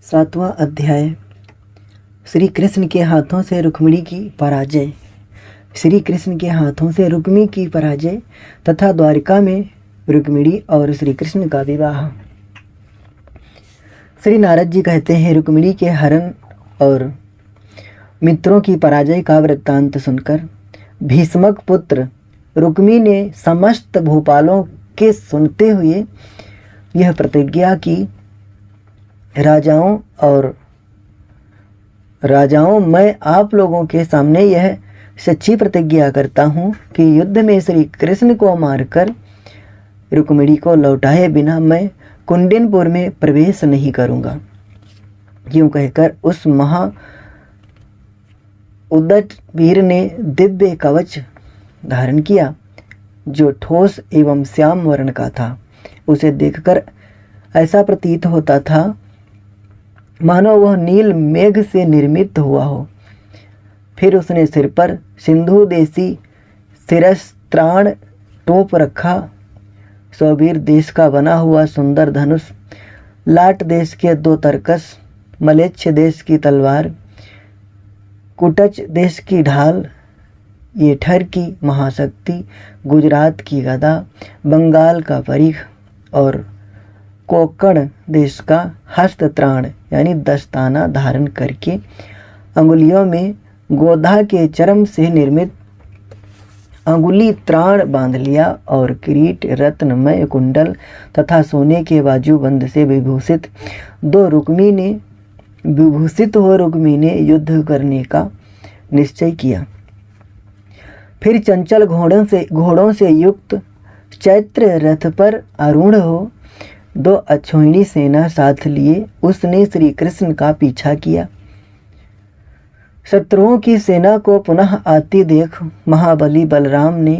सातवां अध्याय। श्री कृष्ण के हाथों से रुक्मिणी की पराजय। श्री कृष्ण के हाथों से रुक्मिणी की पराजय तथा द्वारिका में रुक्मिणी और श्री कृष्ण का विवाह। श्री नारद जी कहते हैं, रुक्मिणी के हरण और मित्रों की पराजय का वृत्तांत सुनकर भीष्मक पुत्र रुक्मी ने समस्त भूपालों के सुनते हुए यह प्रतिज्ञा की, राजाओं मैं आप लोगों के सामने यह सच्ची प्रतिज्ञा करता हूँ कि युद्ध में श्री कृष्ण को मारकर रुक्मिणी को लौटाए बिना मैं कुंडिनपुर में प्रवेश नहीं करूँगा। यूँ कहकर उस महा उद्दट वीर ने दिव्य कवच धारण किया जो ठोस एवं श्याम वर्ण का था। उसे देखकर ऐसा प्रतीत होता था मानो वह नील मेघ से निर्मित हुआ हो। फिर उसने सिर पर सिंधु देशी शिरस्त्राण टोप रखा, सौवीर देश का बना हुआ सुंदर धनुष, लाट देश के 2 तरकस, मलेच्छ देश की तलवार, कुटच देश की ढाल, येठर की महाशक्ति, गुजरात की गदा, बंगाल का परिख और कोंकण देश का हस्तत्राण यानी दस्ताना धारण करके अंगुलियों में गोधा के चर्म से निर्मित अंगुली त्राण बांध लिया और किरीट, रत्नमय कुंडल तथा सोने के बाजूबंद से विभूषित हो रुक्मी ने युद्ध करने का निश्चय किया। फिर चंचल घोड़ों से युक्त चैत्र रथ पर आरूढ़ हो 2 अक्षौहिणी सेना साथ लिए उसने श्री कृष्ण का पीछा किया। शत्रुओं की सेना को पुनः आती देख महाबली बलराम ने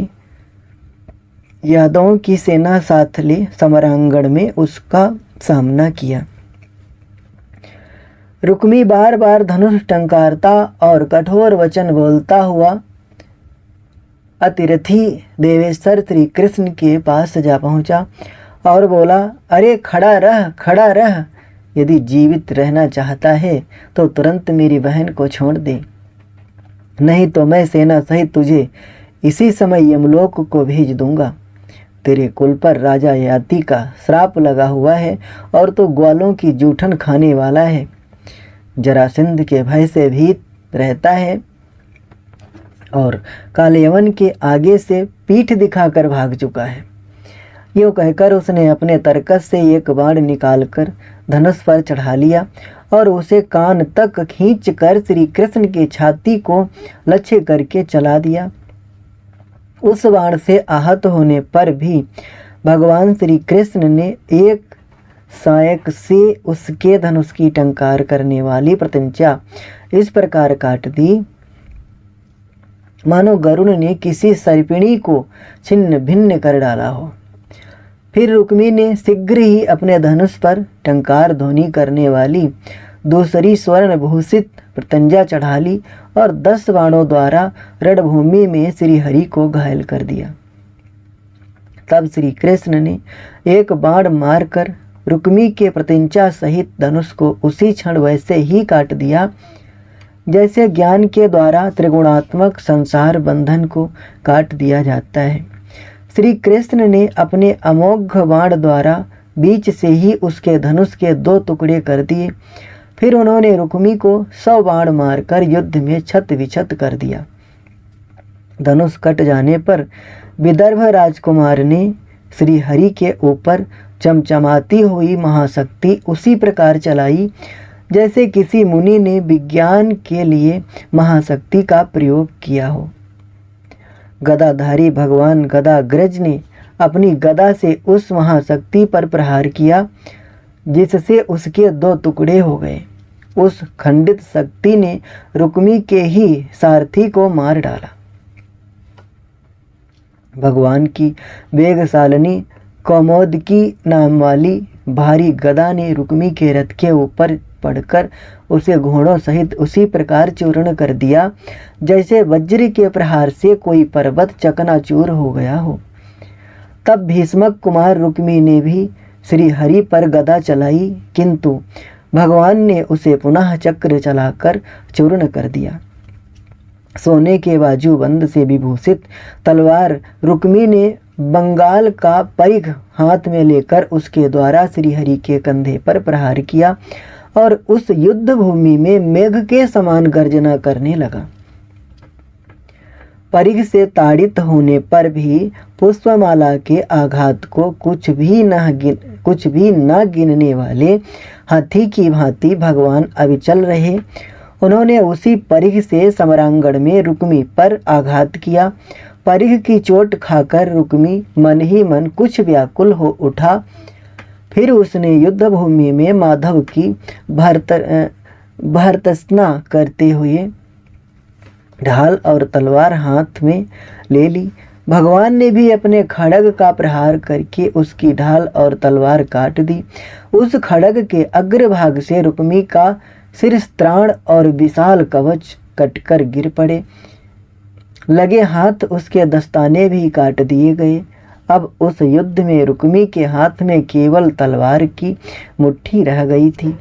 यादवों की सेना साथ ले समरांगण में उसका सामना किया। रुक्मी बार बार धनुष टंकारता और कठोर वचन बोलता हुआ अतिरथी देवेश्वर श्री कृष्ण के पास जा पहुंचा और बोला, अरे खड़ा रह, यदि जीवित रहना चाहता है तो तुरंत मेरी बहन को छोड़ दे, नहीं तो मैं सेना सहित तुझे इसी समय यमलोक को भेज दूंगा। तेरे कुल पर राजा याति का श्राप लगा हुआ है और तो ग्वालों की जूठन खाने वाला है, जरासंध के भय से भीत रहता है और कालयवन के आगे से पीठ दिखाकर भाग चुका है। यूँ कहकर उसने अपने तरकस से एक बाण निकालकर धनुष पर चढ़ा लिया और उसे कान तक खींचकर श्री कृष्ण की छाती को लक्ष्य करके चला दिया। उस बाण से आहत होने पर भी भगवान श्री कृष्ण ने एक सायक से उसके धनुष की टंकार करने वाली प्रत्यंचा इस प्रकार काट दी मानो गरुड़ ने किसी सर्पिणी को छिन्न भिन्न कर डाला हो। फिर रुक्मी ने शीघ्र ही अपने धनुष पर टंकार ध्वनि करने वाली दूसरी स्वर्ण भूषित प्रत्यंजा चढ़ा ली और 10 बाणों द्वारा रणभूमि में श्री हरि को घायल कर दिया। तब श्री कृष्ण ने एक बाण मारकर रुक्मी के प्रत्यंचा सहित धनुष को उसी क्षण वैसे ही काट दिया जैसे ज्ञान के द्वारा त्रिगुणात्मक संसार बंधन को काट दिया जाता है। श्री कृष्ण ने अपने अमोघ बाण द्वारा बीच से ही उसके धनुष के 2 टुकड़े कर दिए। फिर उन्होंने रुक्मी को 100 बाण मारकर युद्ध में छत विछत कर दिया। धनुष कट जाने पर विदर्भ राजकुमार ने श्री हरि के ऊपर चमचमाती हुई महाशक्ति उसी प्रकार चलाई जैसे किसी मुनि ने विज्ञान के लिए महाशक्ति का प्रयोग किया हो। गदाधारी भगवान गदाग्रज ने अपनी गदा से उस महाशक्ति पर प्रहार किया जिससे उसके 2 टुकड़े हो गए। उस खंडित शक्ति ने रुक्मी के ही सारथी को मार डाला। भगवान की वेगशालिनी कौमोदकी नाम वाली भारी गदा ने रुक्मी के रथ के ऊपर पड़कर उसे घोड़ों सहित उसी प्रकार चूर्ण कर दिया जैसे वज्र के प्रहार से कोई पर्वत चकनाचूर हो गया हो। तब भीष्मक कुमार रुक्मी ने भी श्री हरि पर गदा चलाई, किंतु भगवान ने उसे पुनः चक्र चलाकर चूर्ण कर दिया। सोने के बाजूबंद से विभूषित तलवार रुक्मी ने बंगाल का परिघ हाथ में लेकर उसके द्वारा श्रीहरि के कंधे पर प्रहार किया और उस युद्ध भूमि में मेघ के समान गर्जना करने लगा। परिघ से ताड़ित होने पर भी पुष्पमाला के आघात को कुछ भी न गिनने वाले हाथी की भांति भगवान अविचल रहे। उन्होंने उसी परिघ से समरांगण में रुक्मी पर आघात किया। परिघ की चोट खाकर रुक्मी मन ही मन कुछ व्याकुल हो उठा। फिर उसने युद्ध भूमि में माधव की भर्त्सना करते हुए ढाल और तलवार हाथ में ले ली। भगवान ने भी अपने खड्ग का प्रहार करके उसकी ढाल और तलवार काट दी। उस खड्ग के अग्रभाग से रुक्मी का सिर, त्राण और विशाल कवच कटकर गिर पड़े। लगे हाथ उसके दस्ताने भी काट दिए गए। अब उस युद्ध में रुक्मी के हाथ में केवल तलवार की मुट्ठी रह गई थी।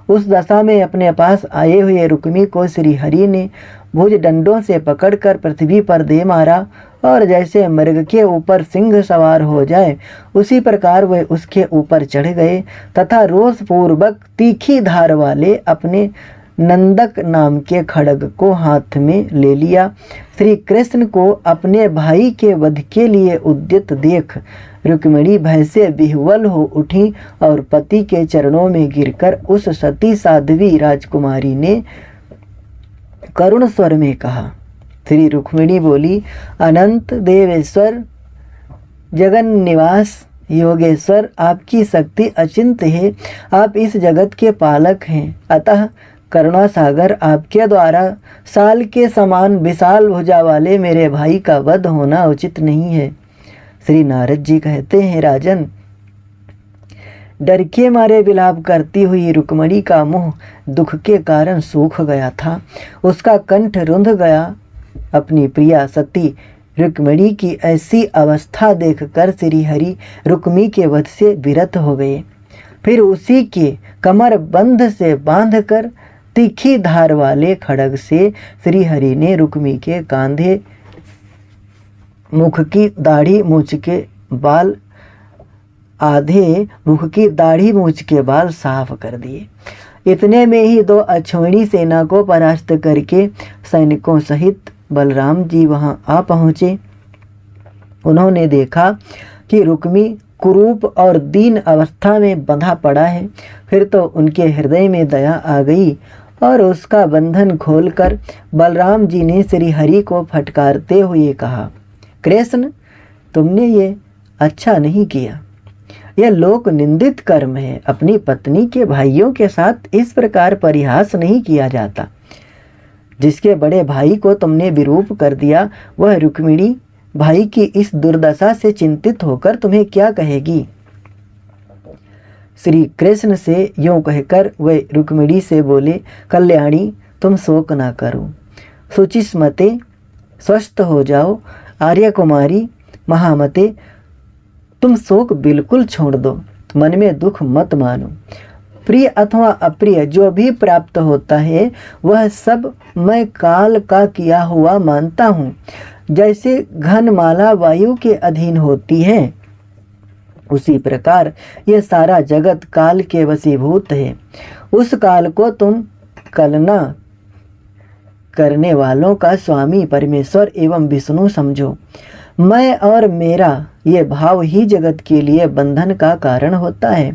उस दशा में अपने पास आए हुए रुक्मी को श्रीहरि ने भुज डंडों से पकड़कर पृथ्वी पर दे मारा और जैसे मृग के ऊपर सिंह सवार हो जाए उसी प्रकार वे उसके ऊपर चढ़ गए तथा रोष पूर्वक तीखी धार वाले अपने नंदक नाम के खड्ग को हाथ में ले लिया। श्री कृष्ण को अपने भाई के वध के लिए उद्यत देख रुक्मिणी भय से विह्वल हो उठी और पति के चरणों में गिरकर उस सती साध्वी राजकुमारी ने करुण स्वर में कहा। श्री रुक्मिणी बोली, अनंत देवेश्वर जगन निवास योगेश्वर, आपकी शक्ति अचिंत है। आप इस जगत के पालक हैं, अतः करुणा सागर आपके द्वारा साल के समान विशाल भुजा वाले मेरे भाई का वध होना उचित नहीं है। श्री नारद जी कहते हैं, राजन, डर के मारे विलाप करती हुई रुक्मिणी का मुंह दुख के कारण सूख गया था। उसका कंठ रुंध गया। अपनी प्रिया सती रुक्मिणी की ऐसी अवस्था देखकर श्रीहरि रुक्मी के वध से विरत हो गए। फिर उसी के कमर बंध से बांधकर तीखी धार वाले खड्ग से श्रीहरि ने रुक्मी के कांधे, मुख की दाढ़ी मूछ के बाल, आधे मुख की दाढ़ी मूछ के बाल साफ कर दिए। इतने में ही 2 अश्विनी सेना को परास्त करके सैनिकों सहित बलराम जी वहां आ पहुँचे। उन्होंने देखा कि रुक्मी कुरूप और दीन अवस्था में बंधा पड़ा है। फिर तो उनके हृदय में दया आ गई और उसका बंधन खोलकर बलराम जी ने श्रीहरि को फटकारते हुए कहा, कृष्ण, तुमने ये अच्छा नहीं किया। यह लोक निंदित कर्म है। अपनी पत्नी के भाइयों के साथ इस प्रकार परिहास नहीं किया जाता। जिसके बड़े भाई को तुमने विरूप कर दिया, वह रुक्मिणी भाई की इस दुर्दशा से चिंतित होकर तुम्हें क्या कहेगी। श्री कृष्ण से यूं कहकर वे रुक्मिणी से बोले, कल्याणी, तुम शोक ना करो, शुचिस्मते, स्वस्थ हो जाओ। आर्य कुमारी, महामते, तुम शोक बिल्कुल छोड़ दो, मन में दुख मत मानो। प्रिय अथवा अप्रिय जो भी प्राप्त होता है वह सब मैं काल का किया हुआ मानता हूँ। जैसे घनमाला वायु के अधीन होती है उसी प्रकार यह सारा जगत काल के वशीभूत है। उस काल को तुम कलना करने वालों का स्वामी परमेश्वर एवं विष्णु समझो। मैं और मेरा ये भाव ही जगत के लिए बंधन का कारण होता है।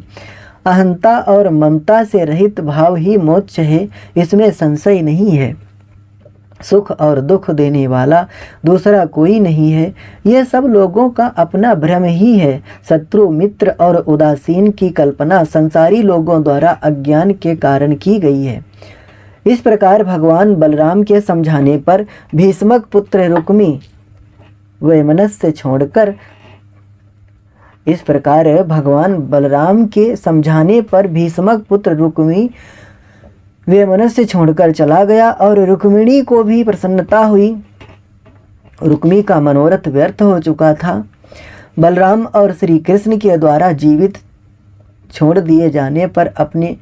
अहंता और ममता से रहित भाव ही मोक्ष है, इसमें संशय नहीं है। सुख और दुख देने वाला दूसरा कोई नहीं है। यह सब लोगों का अपना भ्रम ही है। शत्रु, मित्र और उदासीन की कल्पना संसारी लोगों द्वारा अज्ञान के कारण की गई है। इस प्रकार भगवान बलराम के समझाने पर भीष्मक पुत्र रुक्मी वे मनस्य छोड़कर इस प्रकार भगवान बलराम के समझाने पर भीष्मक पुत्र रुक्मी वे मनुष्य छोड़कर चला गया और रुक्मिणी को भी प्रसन्नता हुई। रुक्मी का मनोरथ व्यर्थ हो चुका था। बलराम और श्री कृष्ण के द्वारा जीवित छोड़ दिए जाने पर अपने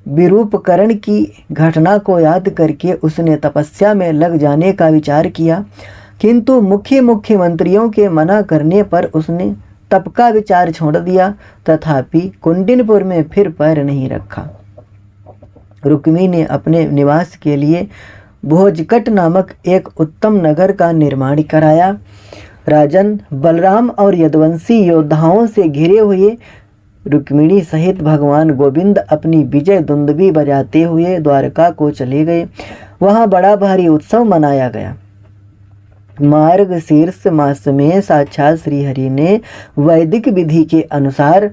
विरूपकरण की घटना को याद करके उसने तपस्या में लग जाने का विचार किया, किंतु मुख्यमंत्रियों के मना करने पर उसने तप का विचार छोड़ दिया। तथापि कुंडिनपुर में फिर पैर नहीं रखा। रुक्मी ने अपने निवास के लिए भोजकट नामक एक उत्तम नगर का निर्माण कराया। राजन बलराम और यदुवंशी योद्धाओं से घिरे हुए रुक्मिणी सहित भगवान गोविंद अपनी विजय दुंदुभी बजाते हुए द्वारका को चले गए। वहाँ बड़ा भारी उत्सव मनाया गया। मार्गशीर्ष मास में साक्षात श्रीहरि ने वैदिक विधि के अनुसार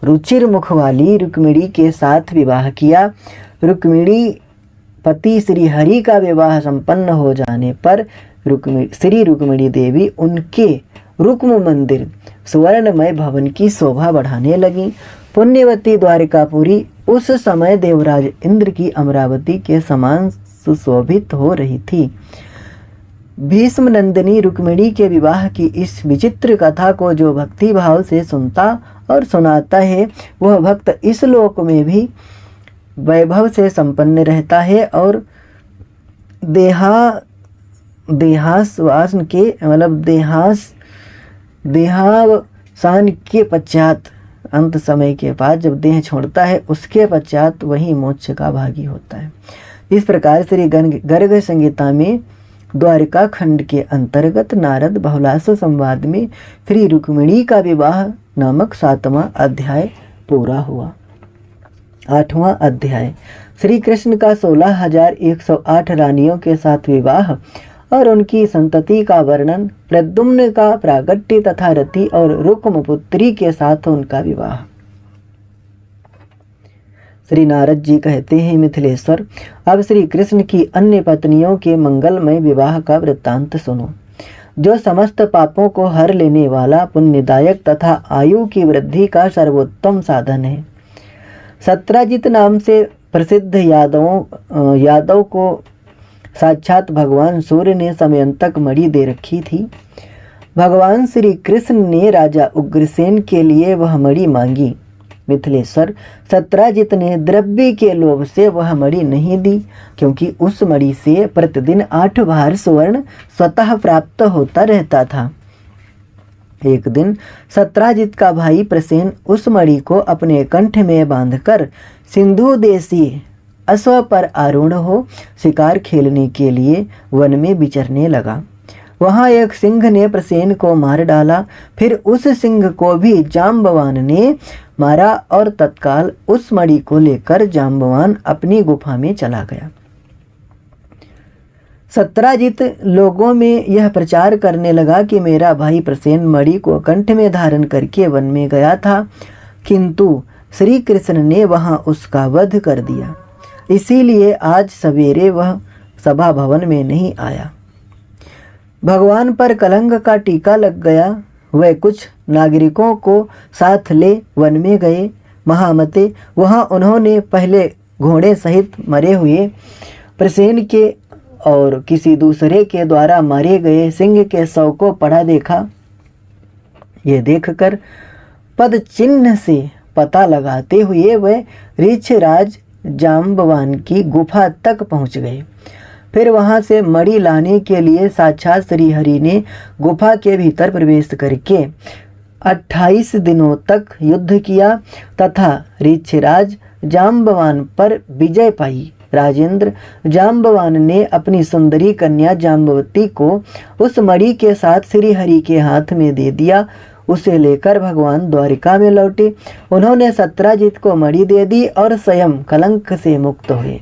रुचिर मुख वाली रुक्मिणी के साथ विवाह किया। रुक्मिणी पति श्रीहरि का विवाह संपन्न हो जाने पर श्री रुक्मिणी देवी उनके रुक्म मंदिर सुवर्णमय भवन की शोभा बढ़ाने लगी। पुण्यवती द्वारिकापुरी उस समय देवराज इंद्र की अमरावती के समान सुशोभित हो रही थी। भीष्म नंदिनी रुक्मिणी के विवाह की इस विचित्र कथा को जो भक्ति भाव से सुनता और सुनाता है, वह भक्त इस लोक में भी वैभव से संपन्न रहता है और देहावसान के पश्चात, अंत समय के बाद जब देह छोड़ता है उसके पश्चात वही मोक्ष का भागी होता है। इस प्रकार श्री गर्ग संहिता में द्वारिका खंड के अंतर्गत नारद बहुलास संवाद में श्री रुक्मिणी का विवाह नामक 7वां अध्याय पूरा हुआ। 8वां अध्याय श्री कृष्ण का 16,108 रानियों के साथ विवाह और उनकी संतति का वर्णन, प्रद्युम्न का प्रागट्य तथा रति और रुक्म पुत्री के साथ उनका विवाह। श्री नारद जी कहते हैं, मिथिलेश्वर, अब श्री कृष्ण की अन्य पत्नियों के मंगलमय विवाह का वृत्तांत सुनो, जो समस्त पापों को हर लेने वाला, पुण्यदायक तथा आयु की वृद्धि का सर्वोत्तम साधन है। सत्राजित नाम से प्रसिद्ध यादव को साक्षात भगवान सूर्य ने समयंतक मणि दे रखी थी। भगवान श्री कृष्ण ने राजा उग्रसेन के लिए वह मणि मांगी। मिथिलेश्वर, सत्राजित ने द्रव्य के लोभ से वह मणि नहीं दी, क्योंकि उस मणि से प्रतिदिन 8 भार स्वर्ण स्वतः प्राप्त होता रहता था। एक दिन सत्राजित का भाई प्रसेन उस मणि को अपने कंठ में बांधकर सिंधु देशी अश्व पर आरूढ़ हो शिकार खेलने के लिए वन में विचरने लगा। वहाँ एक सिंह ने प्रसेन को मार डाला। फिर उस सिंह को भी जाम्बवान ने मारा और तत्काल उस मणि को लेकर जाम्बवान अपनी गुफा में चला गया। सत्राजित लोगों में यह प्रचार करने लगा कि मेरा भाई प्रसेन मणि को कंठ में धारण करके वन में गया था, किंतु श्री कृष्ण ने वहाँ उसका वध कर दिया, इसीलिए आज सवेरे वह सभा भवन में नहीं आया। भगवान पर कलंक का टीका लग गया। वह कुछ नागरिकों को साथ ले वन में गए। महामते, वहाँ उन्होंने पहले घोड़े सहित मरे हुए प्रसेन के और किसी दूसरे के द्वारा मारे गए सिंह के शव को पड़ा देखा। ये देखकर पद चिन्ह से पता लगाते हुए वह ऋक्षराज जाम्बवान की गुफा तक पहुँच गए। फिर वहाँ से मणि लाने के लिए साक्षात श्री हरि ने गुफा के भीतर प्रवेश करके 28 दिनों तक युद्ध किया तथा ऋक्षराज जाम्बवान पर विजय पाई। राजेंद्र, जाम्बवान ने अपनी सुंदरी कन्या जाम्बवती को उस मणि के साथ श्री हरि के हाथ में दे दिया। उसे लेकर भगवान द्वारिका में लौटे। उन्होंने सत्राजित को मणि दे दी और स्वयं कलंक से मुक्त हुए।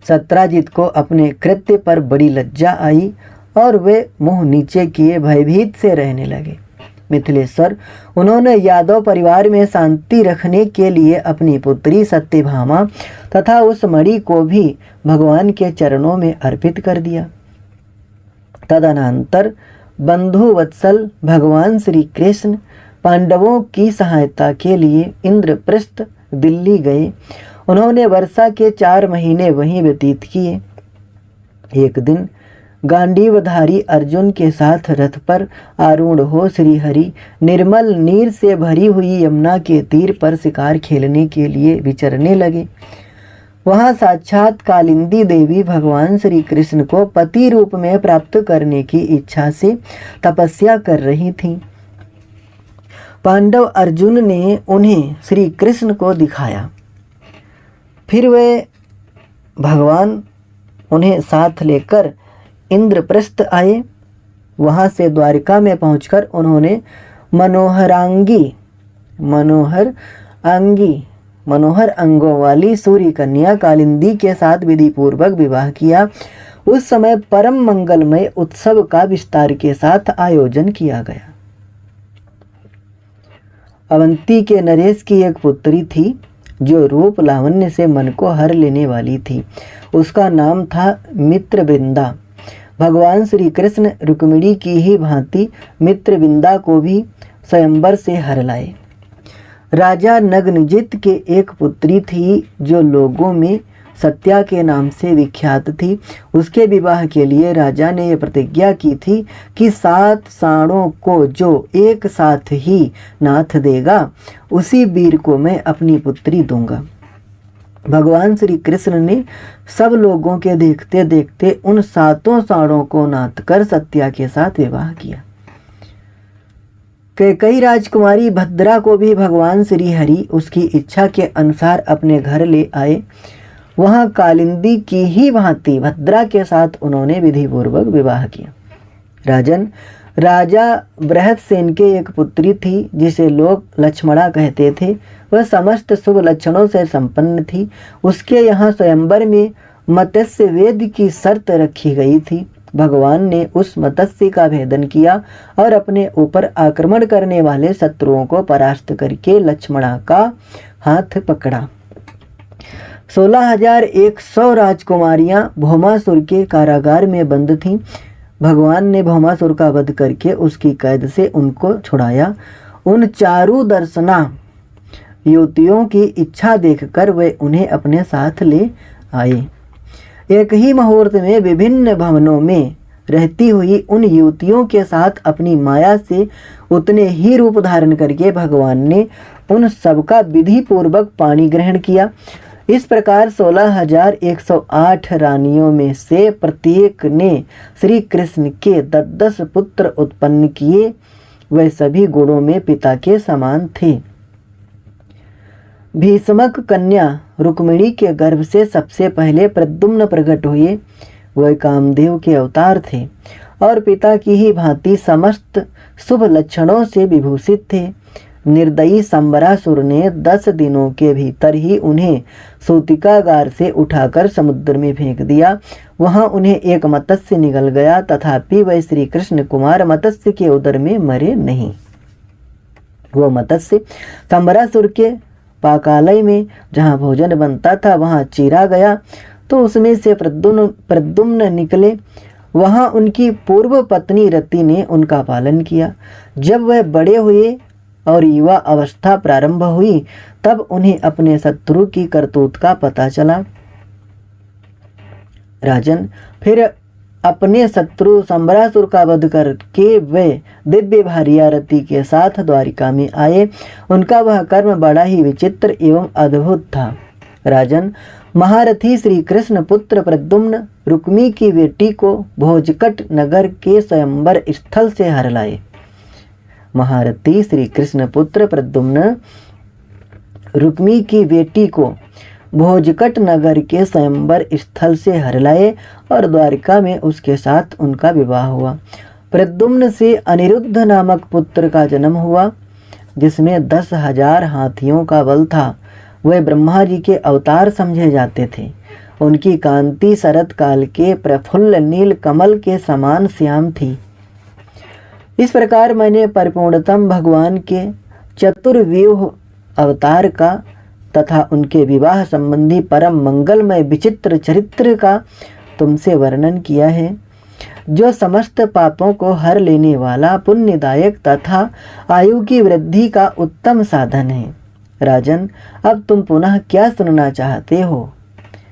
सत्राजित को अपने कृत्य पर बड़ी लज्जा आई और वे मुंह नीचे किए भयभीत से रहने लगे। मिथिलेश्वर, उन्होंने यादव परिवार में शांति रखने के लिए अपनी पुत्री सत्यभामा तथा उस मणि को भी भगवान के चरणों में अर्पित कर दिया। तदनंतर बंधु वत्सल भगवान श्री कृष्ण पांडवों की सहायता के लिए इंद्रप्रस्थ दिल्ली गए। उन्होंने वर्षा के 4 महीने वहीं व्यतीत किए। एक दिन गांडीवधारी अर्जुन के साथ रथ पर आरूढ़ हो श्री हरि निर्मल नीर से भरी हुई यमुना के तीर पर शिकार खेलने के लिए विचरने लगे। वहां साक्षात कालिंदी देवी भगवान श्री कृष्ण को पति रूप में प्राप्त करने की इच्छा से तपस्या कर रही थीं। पांडव अर्जुन ने उन्हें श्री कृष्ण को दिखाया। फिर वे भगवान उन्हें साथ लेकर इंद्रप्रस्थ आए। वहां से द्वारिका में पहुंचकर उन्होंने मनोहर अंगों वाली सूर्य कन्या कालिंदी के साथ विधि पूर्वक विवाह किया। उस समय परम मंगलमय उत्सव का विस्तार के साथ आयोजन किया गया। अवंती के नरेश की एक पुत्री थी जो रूप लावण्य से मन को हर लेने वाली थी। उसका नाम था मित्रविंदा। भगवान श्री कृष्ण रुक्मिणी की ही भांति मित्रविंदा को भी स्वयंवर से हर लाए। राजा नग्नजित के एक पुत्री थी जो लोगों में सत्या के नाम से विख्यात थी। उसके विवाह के लिए राजा ने यह प्रतिज्ञा की थी कि 7 साँड़ों को जो एक साथ ही नाथ देगा उसी वीर को मैं अपनी पुत्री दूंगा। भगवान श्री कृष्ण ने सब लोगों के देखते देखते उन 7 साँड़ों को नाथ कर सत्या के साथ विवाह किया। कई राजकुमारी भद्रा को भी भगवान श्री हरि उसकी इच्छा के अनुसार अपने घर ले आए। वहां कालिंदी की ही भांति भद्रा के साथ उन्होंने विधि पूर्वक विवाह किया। राजन, राजा बृहदसेन के एक पुत्री थी जिसे लोग लक्ष्मणा कहते थे। वह समस्त शुभ लक्षणों से संपन्न थी। उसके यहाँ स्वयंवर में मत्स्य वेद की शर्त रखी गई थी। भगवान ने उस मत्स्य का भेदन किया और अपने ऊपर आक्रमण करने वाले शत्रुओं को परास्त करके लक्ष्मणा का हाथ पकड़ा। 16,100 राजकुमारियां भौमासुर के कारागार में बंद थीं। भगवान ने भौमासुर का वध करके उसकी कैद से उनको छुड़ाया। उन चारु दर्शना युवतियों की इच्छा देखकर वे उन्हें अपने साथ ले आए। एक ही मुहूर्त में विभिन्न भवनों में रहती हुई उन युवतियों के साथ अपनी माया से उतने ही रूप धारण करके भगवान ने उन सबका विधि पूर्वक पानी ग्रहण किया। इस प्रकार 16,108 रानियों में से प्रत्येक ने श्री कृष्ण के 10 पुत्र उत्पन्न किए। वे सभी गुणों में पिता के समान थे। भीष्मक कन्या रुक्मिणी के गर्भ से सबसे पहले प्रद्युम्न प्रकट हुए। वह कामदेव के अवतार थे और पिता की ही भांति समस्त शुभ लक्षणों से विभूषित थे। निर्दयी संबरासुर ने 10 दिनों के भीतर ही उन्हें सूतिकागार से उठाकर समुद्र में फेंक दिया। वहां उन्हें एक मत्स्य निगल गया, तथापि वह श्री कृष्ण कुमार मत्स्य के उदर में मरे नहीं। वो मत्स्य संबरासुर के पाकालय में जहाँ भोजन बनता था वहाँ चीरा गया तो उसमें से प्रद्युम्न निकले। वहाँ उनकी पूर्व पत्नी रति ने उनका पालन किया। जब वह बड़े हुए और युवा अवस्था प्रारंभ हुई तब उन्हें अपने शत्रु की करतूत का पता चला। राजन, फिर अपने शत्रु संबरासुर का वध करके वे दिव्य भार्या रति के साथ द्वारिका में आए। उनका वह कर्म बड़ा ही विचित्र एवं अद्भुत था। राजन, महारथी श्री कृष्ण पुत्र प्रद्युम्न रुक्मी की बेटी को भोजकट नगर के स्वयंवर स्थल से हर लाए। महारथी श्री कृष्ण पुत्र प्रद्युम्न रुक्मी की बेटी को भोजकट नगर के स्वयंवर स्थल से हर लाए और द्वारिका में उसके साथ उनका विवाह हुआ। प्रद्युम्न से अनिरुद्ध नामक पुत्र का जन्म हुआ जिसमें 10,000 हाथियों का बल था। वे ब्रह्मा जी के अवतार समझे जाते थे। उनकी कांति शरत काल के प्रफुल्ल नील कमल के समान श्याम थी। इस प्रकार मैंने परिपूर्णतम भगवान के चतुर्व्यूह अवतार का तथा उनके विवाह संबंधी परम मंगलमय विचित्र चरित्र का तुमसे वर्णन किया है, जो समस्त पापों को हर लेने वाला पुण्यदायक तथा आयु की वृद्धि का उत्तम साधन है। राजन, अब तुम पुनः क्या सुनना चाहते हो?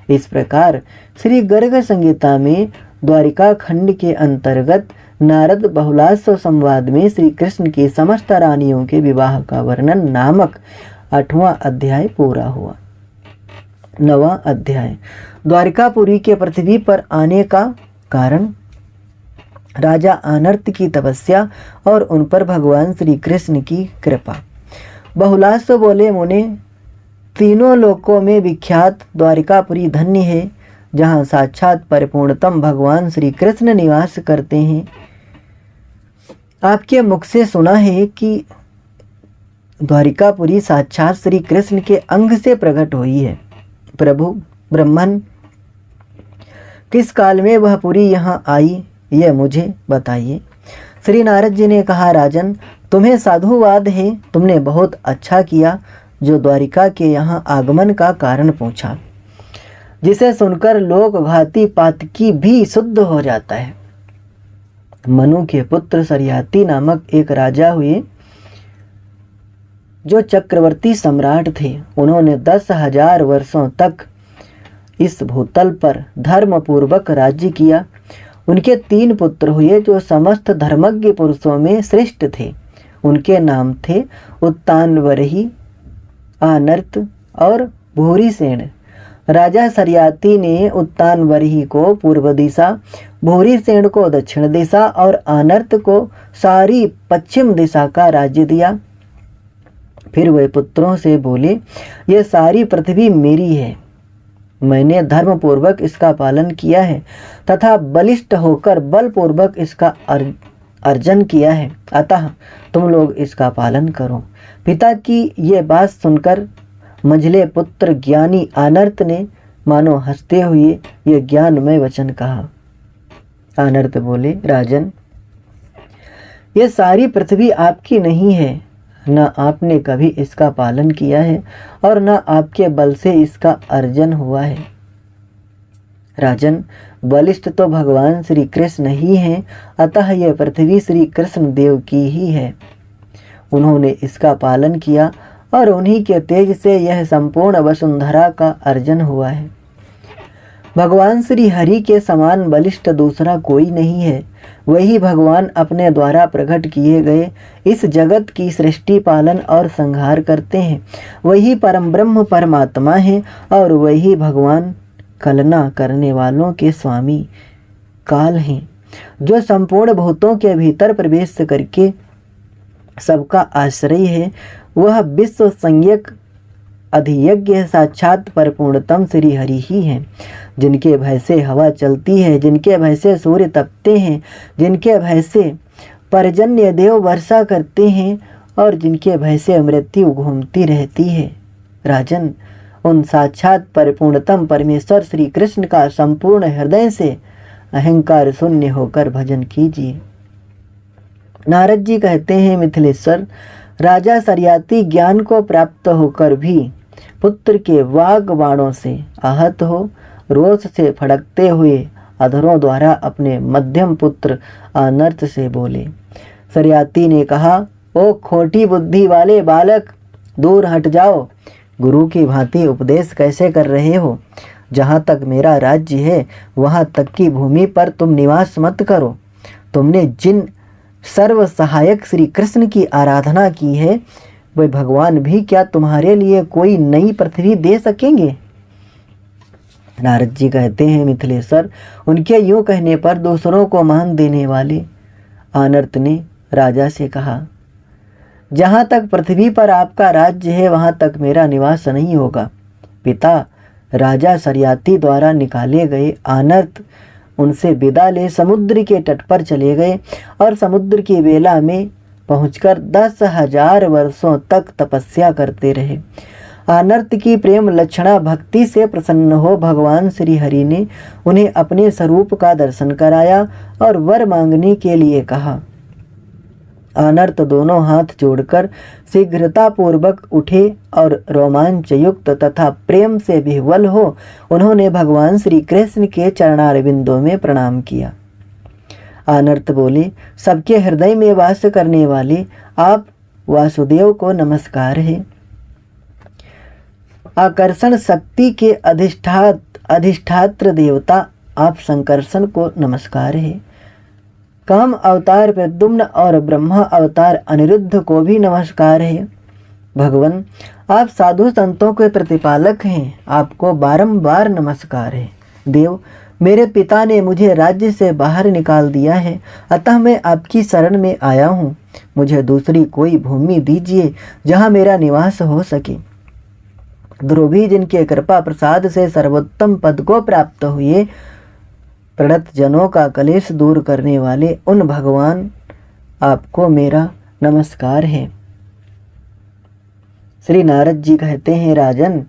इस प्रकार श्री गर्ग संहिता में द्वारिका खंड के अंतर्गत नारद बहुलास्व संवाद में श्री कृष्ण की समस्त रानियों के विवाह का वर्णन नामक 8वां अध्याय पूरा हुआ। 9वां अध्याय द्वारिकापुरी के पृथ्वी पर आने का कारण। राजा आनर्त की तपस्या और उन पर भगवान श्री कृष्ण की कृपा। बहुलास्व बोले, मुने, तीनों लोकों में विख्यात द्वारिकापुरी धन्य है, जहाँ साक्षात परिपूर्णतम भगवान श्री कृष्ण निवास करते हैं। आपके मुख से सुना है कि द्वारिकापुरी साक्षात श्री कृष्ण के अंग से प्रकट हुई है। प्रभु ब्रह्मन, किस काल में वह पुरी यहाँ आई, यह मुझे बताइए। श्री नारद जी ने कहा, राजन, तुम्हें साधुवाद है, तुमने बहुत अच्छा किया जो द्वारिका के यहाँ आगमन का कारण पूछा, जिसे सुनकर लोक घाती पातकी भी शुद्ध हो जाता है। मनु के पुत्र सरियाती नामक एक राजा हुए, जो चक्रवर्ती सम्राट थे। उन्होंने 10,000 वर्षों तक इस भूतल पर धर्म पूर्वक राज्य किया। उनके 3 पुत्र हुए, जो समस्त धर्मज्ञ पुरुषों में श्रेष्ठ थे। उनके नाम थे उत्तानवरही, आनर्त और भूरिसेन। राजा सरियाती ने उत्तानवरही को पूर्व दिशा, भूरिसेन को दक्षिण दिशा और आनर्त को सारी पश्चिम दिशा का राज्य दिया। फिर वे पुत्रों से बोले, यह सारी पृथ्वी मेरी है, मैंने धर्म पूर्वक इसका पालन किया है तथा बलिष्ठ होकर बलपूर्वक इसका अर्जन किया है, अतः तुम लोग इसका पालन करो। पिता की ये बात सुनकर मंझले पुत्र ज्ञानी आनर्त ने मानो हंसते हुए ये ज्ञानमय वचन कहा। आनर्त बोले, राजन, ये सारी पृथ्वी आपकी नहीं है, न आपने कभी इसका पालन किया है और न आपके बल से इसका अर्जन हुआ है। राजन, बलिष्ठ तो भगवान श्री कृष्ण ही हैं, अतः यह पृथ्वी श्री कृष्ण देव की ही है। उन्होंने इसका पालन किया और उन्हीं के तेज से यह संपूर्ण वसुंधरा का अर्जन हुआ है। भगवान श्री हरि के समान बलिष्ठ दूसरा कोई नहीं है। वही भगवान अपने द्वारा प्रकट किए गए इस जगत की सृष्टि, पालन और संहार करते हैं। वही परम ब्रह्म परमात्मा है और वही भगवान कलना करने वालों के स्वामी काल हैं, जो संपूर्ण भूतों के भीतर प्रवेश करके सबका आश्रय है। वह विश्व संज्ञक अधियज्ञ साक्षात परिपूर्णतम श्री हरि ही हैं, जिनके भय से हवा चलती है, जिनके भय से सूर्य तपते हैं, जिनके भय से पर्जन्य देव वर्षा करते हैं और जिनके भय से मृत्यु घूमती रहती है। राजन, उन साक्षात परिपूर्णतम परमेश्वर श्री कृष्ण का संपूर्ण हृदय से अहंकार शून्य होकर भजन कीजिए। नारद जी कहते हैं, मिथिलेश्वर, राजा सरियाती ज्ञान को प्राप्त होकर भी पुत्र के वाग बाणों से आहत हो रोष से फड़कते हुए अधरों द्वारा अपने मध्यम पुत्र आनर्त से बोले। सरियाती ने कहा, ओ खोटी बुद्धि वाले बालक, दूर हट जाओ। गुरु की भांति उपदेश कैसे कर रहे हो? जहाँ तक मेरा राज्य है वहाँ तक की भूमि पर तुम निवास मत करो। तुमने जिन सर्व सहायक श्री कृष्ण की आराधना की है, वे भगवान भी क्या तुम्हारे लिए कोई नई पृथ्वी दे सकेंगे? नारद जी कहते हैं, मिथिलेश्वर, उनके यूं कहने पर दूसरों को मान देने वाले आनर्त ने राजा से कहा, जहाँ तक पृथ्वी पर आपका राज्य है वहाँ तक मेरा निवास नहीं होगा। पिता राजा सरियाती द्वारा निकाले गए आनर्त उनसे विदा ले समुद्र के तट पर चले गए और समुद्र की वेला में पहुंचकर 10,000 वर्षों तक तपस्या करते रहे। आनर्त की प्रेम लक्षणा भक्ति से प्रसन्न हो भगवान श्री हरि ने उन्हें अपने स्वरूप का दर्शन कराया और वर मांगने के लिए कहा। आनर्त दोनों हाथ जोड़कर शीघ्रता पूर्वक उठे और रोमांच युक्त तथा प्रेम से विह्वल हो उन्होंने भगवान श्री कृष्ण के चरणारविंदों में प्रणाम किया। आनर्त बोले, सबके हृदय में वास करने वाले आप वासुदेव को नमस्कार है। आकर्षण शक्ति के अधिष्ठात्र देवता आप संकर्षण को नमस्कार है। काम अवतार प्रद्युम्न और ब्रह्मा अवतार अनिरुद्ध को भी नमस्कार है। भगवान, आप साधु संतों के प्रतिपालक हैं, आपको बारंबार नमस्कार है। देव, मेरे पिता ने मुझे राज्य से बाहर निकाल दिया है, अतः मैं आपकी शरण में आया हूँ। मुझे दूसरी कोई भूमि दीजिए जहाँ मेरा निवास हो सके। ध्रुवी जिनके कृपा प्रसाद से सर्वोत्तम पद को प्राप्त हुए, प्रणत जनों का कलेश दूर करने वाले उन भगवान, आपको मेरा नमस्कार है। श्री नारद जी कहते हैं, राजन,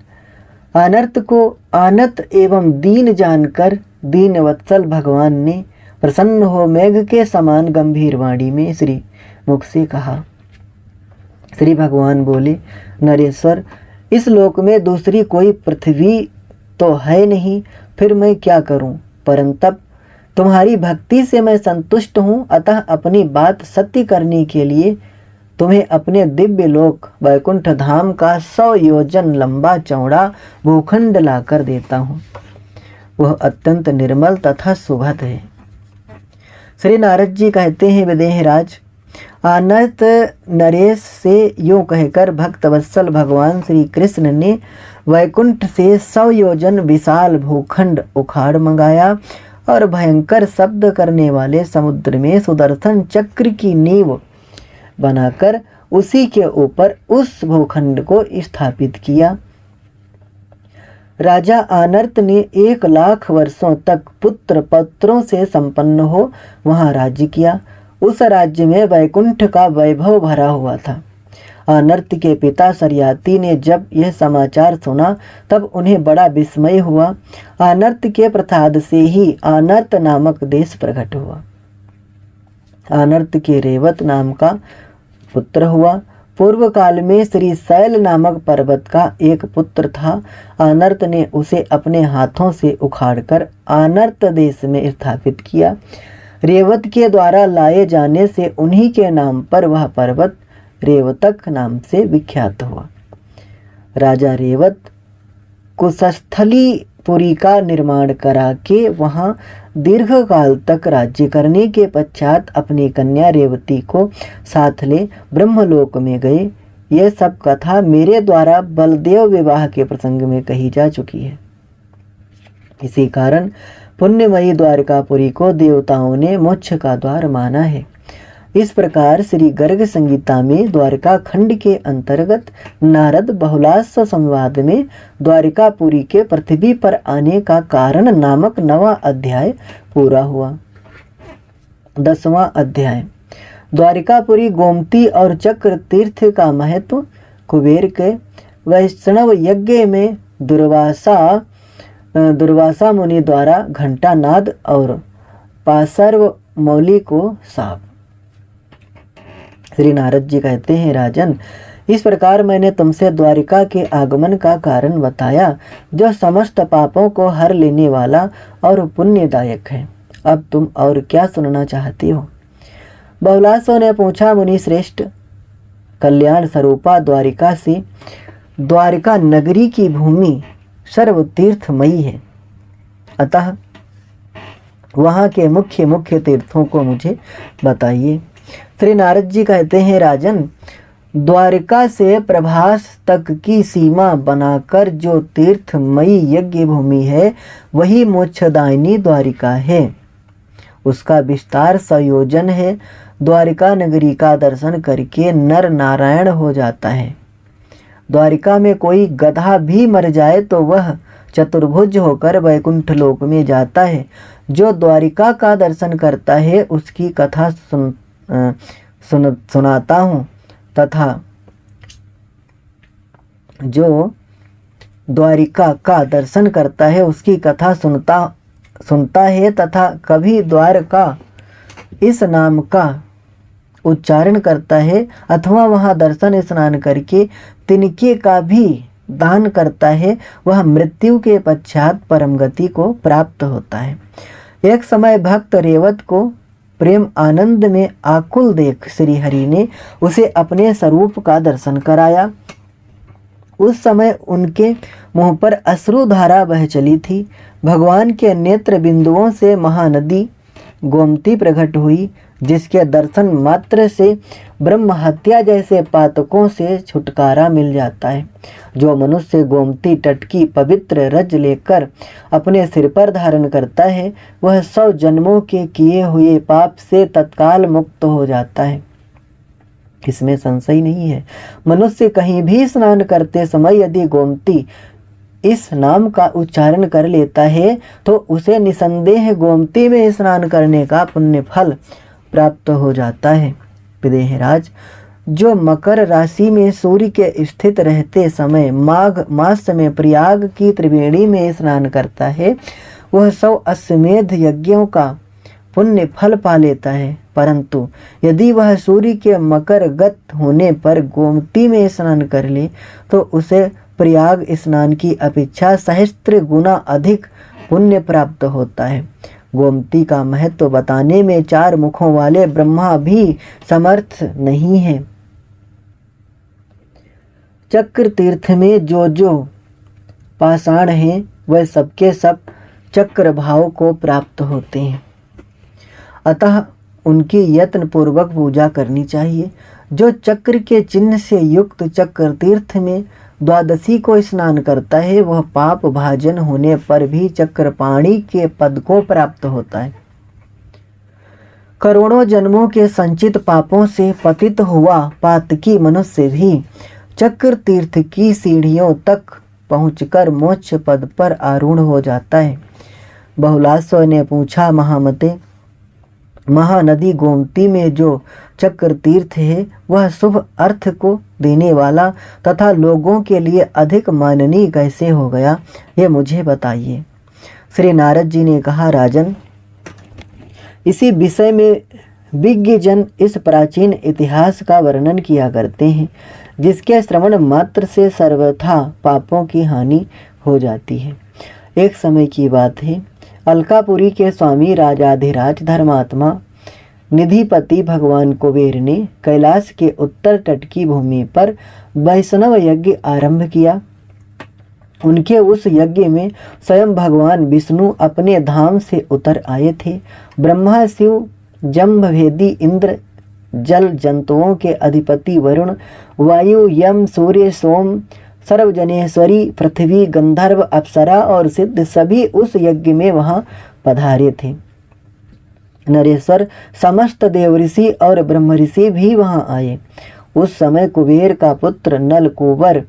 अनर्थ को आनत एवं दीन जानकर दीन वत्सल भगवान ने प्रसन्न हो मेघ के समान गंभीर वाणी में श्री मुख से कहा। श्री भगवान बोले, नरेश्वर, इस लोक में दूसरी कोई पृथ्वी तो है नहीं, फिर मैं क्या करूं? परंतप तुम्हारी भक्ति से मैं संतुष्ट हूं, अतः अपनी बात सत्य करने के लिए तुम्हें अपने दिव्य लोक वैकुंठ धाम का 100 योजन लंबा चौड़ा भूखंड लाकर देता हूँ। वह अत्यंत निर्मल तथा सुभद है। श्री नारद जी कहते हैं, विदेहराज, आनत नरेश से यूँ कहकर भक्तवत्सल भगवान श्री कृष्ण ने वैकुंठ से 100 योजन विशाल भूखंड उखाड़ मंगाया और भयंकर शब्द करने वाले समुद्र में सुदर्शन चक्र की नींव बनाकर उसी के ऊपर उस भूखंड को स्थापित किया। राजा आनर्त ने 1 लाख वर्षों तक पुत्र पौत्रों से संपन्न हो वहां राज्य किया। उस राज्य में वैकुंठ का वैभव भरा हुआ था। आनर्त के पिता सरयाती ने जब यह समाचार सुना तब उन्हें बड़ा विस्मय हुआ। आनर्त के प्रसाद से ही आनर्त नामक देश प्रकट हुआ। आनर्त के रेवत नाम का पुत्र हुआ। पूर्व काल में श्री शैल नामक पर्वत का एक पुत्र था। आनर्त ने उसे अपने हाथों से उखाड़कर आनर्त देश में स्थापित किया। रेवत के द्वारा लाए जाने से उन्हीं के नाम पर वह पर्वत रेवतक नाम से विख्यात हुआ। राजा रेवत कुशस्थली पुरी का निर्माण करा के वहाँ दीर्घ काल तक राज्य करने के पश्चात अपनी कन्या रेवती को साथ ले ब्रह्मलोक में गए। यह सब कथा मेरे द्वारा बलदेव विवाह के प्रसंग में कही जा चुकी है। इसी कारण पुण्यमयी द्वारकापुरी को देवताओं ने मोक्ष का द्वार माना है। इस प्रकार श्री गर्ग संगीता में द्वारका खंड के अंतर्गत नारद बहुलास्व संवाद में द्वारकापुरी के पृथ्वी पर आने का कारण नामक 9वां अध्याय पूरा हुआ। 10वां अध्याय द्वारकापुरी गोमती और चक्र तीर्थ का महत्व। कुबेर के वैष्णव यज्ञ में दुर्वासा मुनि द्वारा घंटा नाद और पार्श्व मौली को साप। श्री नारद जी कहते हैं, राजन, इस प्रकार मैंने तुमसे द्वारिका के आगमन का कारण बताया, जो समस्त पापों को हर लेने वाला और पुण्यदायक है। अब तुम और क्या सुनना चाहती हो? बहुलासों ने पूछा, मुनि श्रेष्ठ, कल्याण स्वरूपा द्वारिका से द्वारिका नगरी की भूमि सर्वतीर्थमयी है, अतः वहाँ के मुख्य मुख्य तीर्थों को मुझे बताइए। श्री नारद जी कहते हैं, राजन, द्वारिका से प्रभास तक की सीमा बनाकर जो तीर्थमयी यज्ञ भूमि है वही मोक्षदायिनी द्वारिका है। उसका विस्तार 100 योजन है। द्वारिका नगरी का दर्शन करके नर नारायण हो जाता है। द्वारिका में कोई गधा भी मर जाए तो वह चतुर्भुज होकर वैकुंठ लोक में जाता है। जो द्वारिका का दर्शन करता है उसकी कथा सुनाता हूँ, तथा जो द्वारिका का दर्शन करता है उसकी कथा सुनता है तथा कभी द्वारका इस नाम का उच्चारण करता है अथवा वहाँ दर्शन स्नान करके तिनके का भी दान करता है, वह मृत्यु के पश्चात परम गति को प्राप्त होता है। एक समय भक्त रेवत को प्रेम आनंद में आकुल देख श्री हरि ने उसे अपने स्वरूप का दर्शन कराया। उस समय उनके मुंह पर अश्रुधारा बह चली थी। भगवान के नेत्र बिंदुओं से महानदी गोमती प्रकट हुई, जिसके दर्शन मात्र से ब्रह्म हत्या जैसे पातकों से छुटकारा मिल जाता है। जो मनुष्य गोमती तट की पवित्र रज लेकर अपने सिर पर धारण करता है, वह 100 जन्मों के किए हुए पाप से तत्काल मुक्त हो जाता है, इसमें संशय नहीं है। मनुष्य कहीं भी स्नान करते समय यदि गोमती इस नाम का उच्चारण कर लेता है तो उसे निसंदेह गोमती में स्नान करने का पुण्य फल प्राप्त हो जाता है। विदेहराज, जो मकर राशि में सूर्य के स्थित रहते समय माघ मास में प्रयाग की त्रिवेणी में स्नान करता है, वह 100 अश्वमेध यज्ञों का पुण्य फल पा लेता है। परंतु यदि वह सूर्य के मकर गत होने पर गोमती में स्नान कर ले तो उसे प्रयाग स्नान की अपेक्षा सहस्त्र गुना अधिक पुण्य प्राप्त होता है। गोमती का महत्व बताने में 4 मुखों वाले ब्रह्मा भी समर्थ नहीं है। चक्र तीर्थ में जो पाषाण हैं वह सबके सब चक्र भाव को प्राप्त होते हैं, अतः उनकी यत्न पूर्वक पूजा करनी चाहिए। जो चक्र के चिन्ह से युक्त चक्र तीर्थ में द्वादशी को स्नान करता है, वह पाप भाजन होने पर भी चक्रपाणी के पद को प्राप्त होता है। करोड़ों जन्मों के संचित पापों से पतित हुआ पातकी मनुष्य भी चक्र तीर्थ की सीढ़ियों तक पहुंचकर मोक्ष पद पर आरूढ़ हो जाता है। बहुलास्व ने पूछा, महामते, महानदी गोमती में जो चक्र तीर्थ है वह शुभ अर्थ को देने वाला तथा लोगों के लिए अधिक माननीय कैसे हो गया, ये मुझे बताइए। श्री नारद जी ने कहा, राजन, इसी विषय में विज्ञ जन इस प्राचीन इतिहास का वर्णन किया करते हैं, जिसके श्रवण मात्र से सर्वथा पापों की हानि हो जाती है। एक समय की बात है, अलकापुरी के स्वामी राजाधिराज धर्मात्मा निधिपति भगवान कुबेर ने कैलाश के उत्तर तट की भूमि पर वैष्णव यज्ञ आरंभ किया। उनके उस यज्ञ में स्वयं भगवान विष्णु अपने धाम से उतर आए थे। ब्रह्मा, शिव, जम्भभेदी इंद्र, जल जंतुओं के अधिपति वरुण, वायु, यम, सूर्य, सोम, सर्वजनेश्वरी, पृथ्वी, गंधर्व, अप्सरा और सिद्ध सभी उस यज्ञ में वहां पधारे थे। नरेश्वर, समस्त देव ऋषि और ब्रह्म ऋषि भी वहां आए। उस समय कुबेर का पुत्र नलकूबर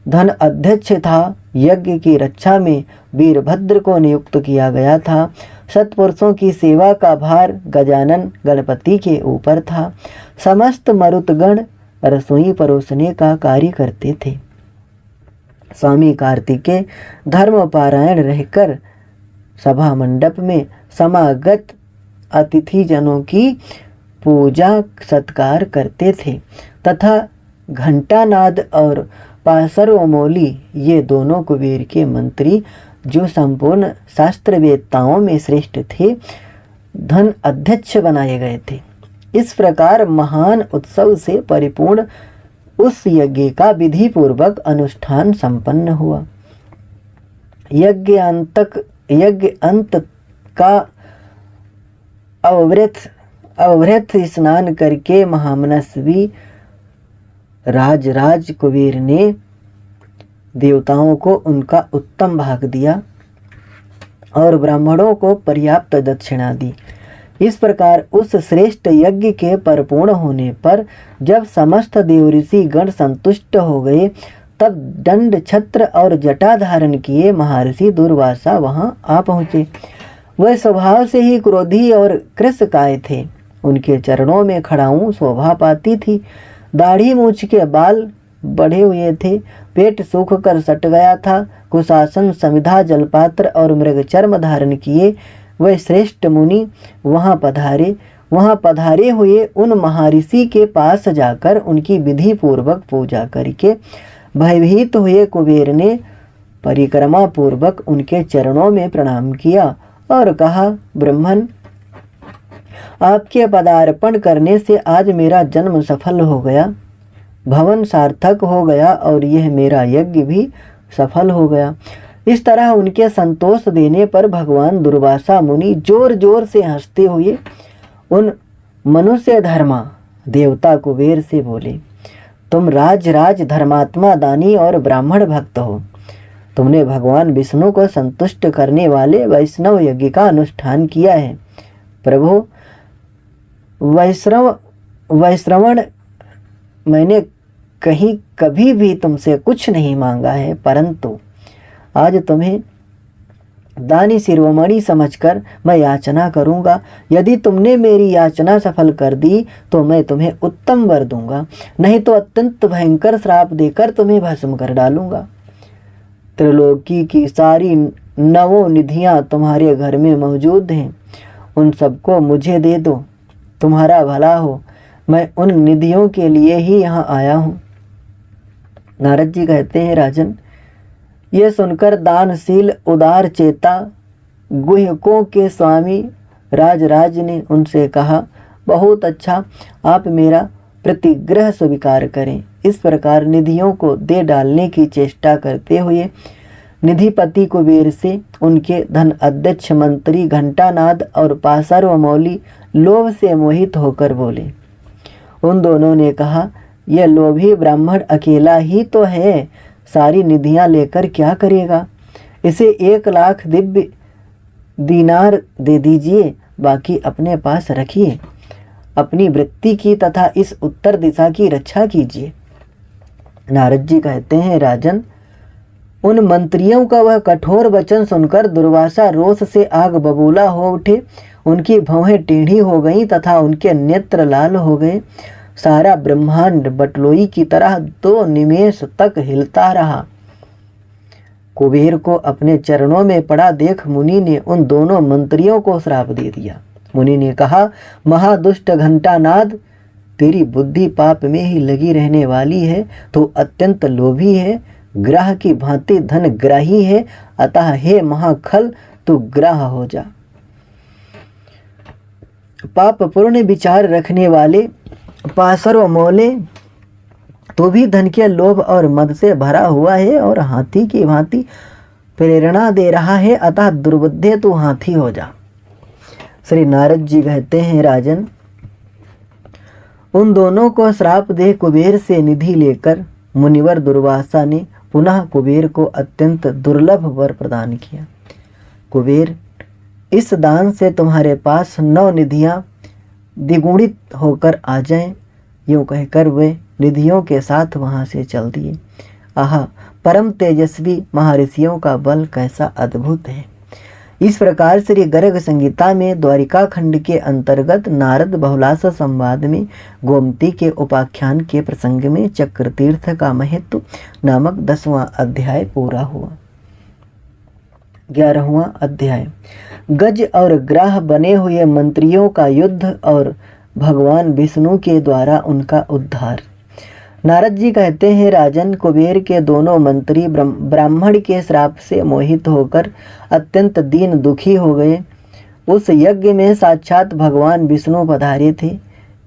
धन अध्यक्ष था। यज्ञ की रक्षा में वीरभद्र को नियुक्त किया गया था। सत्पुरुषों की सेवा का भार गजानन गणपति के ऊपर था। समस्त मरुतगण रसोई परोसने का कार्य करते थे। स्वामी कार्तिकेय धर्मपारायण रहकर सभा मंडप में समागत अतिथि जनों की पूजा सत्कार करते थे तथा घंटानाद और पासरोमौली, ये दोनों कुबेर के मंत्री जो संपूर्ण शास्त्रवेत्ताओं में श्रेष्ठ थे, धन अध्यक्ष बनाए गए थे। इस प्रकार महान उत्सव से परिपूर्ण उस यज्ञ का विधि पूर्वक अनुष्ठान संपन्न हुआ। यज्ञ अंत का अवृत स्नान करके महामनस्वी राज कुबेर ने देवताओं को उनका उत्तम भाग दिया और ब्राह्मणों को पर्याप्त दक्षिणा दी। इस प्रकार उस श्रेष्ठ यज्ञ के परिपूर्ण होने पर जब समस्त देव ऋषि गण संतुष्ट हो गए, तब दंड, छत्र और जटा धारण किए महर्षि दुर्वासा वहां आ पहुँचे। वह स्वभाव से ही क्रोधी और कृशकाय थे। उनके चरणों में खड़ाऊं शोभा पाती थी। दाढ़ी मूछ के बाल बढ़े हुए थे। पेट सूख कर सट गया था। कुशासन, समिधा, जलपात्र और मृगचर्म धारण किए वह श्रेष्ठ मुनि वहां पधारे हुए उन महर्षि के पास जाकर उनकी विधि पूर्वक पूजा करके भयभीत हुए कुबेर ने परिक्रमा पूर्वक उनके चरणों में प्रणाम किया और कहा, ब्रह्मन, आपके पदार्पण करने से आज मेरा जन्म सफल हो गया, भवन सार्थक हो गया और यह मेरा यज्ञ भी सफल हो गया। इस तरह उनके संतोष देने पर भगवान दुर्वासा मुनि जोर जोर से हंसते हुए उन मनुष्य धर्मा देवता कुबेर से बोले, तुम राज धर्मात्मा दानी और ब्राह्मण भक्त हो। तुमने भगवान विष्णु को संतुष्ट करने वाले वैष्णव यज्ञ का अनुष्ठान किया है। प्रभु, वैश्रवण मैंने कभी भी तुमसे कुछ नहीं मांगा है, परंतु आज तुम्हें दानी शिरोमणि समझकर मैं याचना करूंगा। यदि तुमने मेरी याचना सफल कर दी तो मैं तुम्हें उत्तम वर दूंगा, नहीं तो अत्यंत भयंकर श्राप देकर तुम्हें भस्म कर डालूंगा। त्रिलोकी की सारी 9 निधियां तुम्हारे घर में मौजूद हैं, उन सबको मुझे दे दो, तुम्हारा भला हो। मैं उन निधियों के लिए ही यहाँ आया हूँ। नारद जी कहते हैं, राजन, ये सुनकर दानशील उदार चेता गुह्यकों के स्वामी राजराज ने उनसे कहा, बहुत अच्छा, आप मेरा प्रतिग्रह स्वीकार करें। इस प्रकार निधियों को दे डालने की चेष्टा करते हुए निधिपति कुबेर से उनके धन अध्यक्ष मंत्री घंटानाद और पासर्वमौली लोभ से मोहित होकर बोले। उन दोनों ने कहा, यह लोभी ब्राह्मण अकेला ही तो है, सारी निधियां लेकर क्या करेगा? इसे 1 लाख दिव्य दीनार दे दीजिए, बाकी अपने पास रखिए। अपनी वृत्ति की तथा इस उत्तर दिशा की रक्षा कीजिए। नारद जी कहते हैं, राजन, उन मंत्रियों का वह कठोर वचन सुनकर दुर्वासा रोष से आग बबूला हो उठे। उनकी भौहें टेढ़ी हो गईं तथा उनके नेत्र लाल हो गए। सारा ब्रह्मांड बटलोई की तरह 2 निमेष तक हिलता रहा। कुबेर को अपने चरणों में पड़ा देख मुनि ने उन दोनों मंत्रियों को श्राप दे दिया। मुनि ने कहा, महादुष्ट घंटानाद, तेरी बुद्धि पाप में ही लगी रहने वाली है। तो अत्यंत लोभी है, ग्राह की भांति धन ग्राही है, अतः हे महाखल, तू ग्राह हो जा। पाप पूर्ण विचार रखने वाले पासर्वमौले, तो भी धन के लोभ और मद से भरा हुआ है और हाथी की भांति प्रेरणा दे रहा है, अतः दुर्बुद्धे तू हाथी हो जा। श्री नारद जी कहते हैं, राजन, उन दोनों को श्राप दे कुबेर से निधि लेकर मुनिवर दुर्वासा ने पुनः कुबेर को अत्यंत दुर्लभ वर प्रदान किया। कुबेर, इस दान से तुम्हारे पास 9 निधियां द्विगुणित होकर आ जाएं। यूँ कहकर वे निधियों के साथ वहाँ से चल दिए। आहा, परम तेजस्वी महर्षियों का बल कैसा अद्भुत है। इस प्रकार श्री गर्ग संहिता में द्वारिका खंड के अंतर्गत नारद बहुलास संवाद में गोमती के उपाख्यान के प्रसंग में चक्रतीर्थ का महत्व नामक 10वां अध्याय पूरा हुआ। 11वां अध्याय, गज और ग्राह बने हुए मंत्रियों का युद्ध और भगवान विष्णु के द्वारा उनका उद्धार। नारद जी कहते हैं, राजन, कुबेर के दोनों मंत्री ब्राह्मण के श्राप से मोहित होकर अत्यंत दीन दुखी हो गए। उस यज्ञ में साक्षात भगवान विष्णु पधारे थे।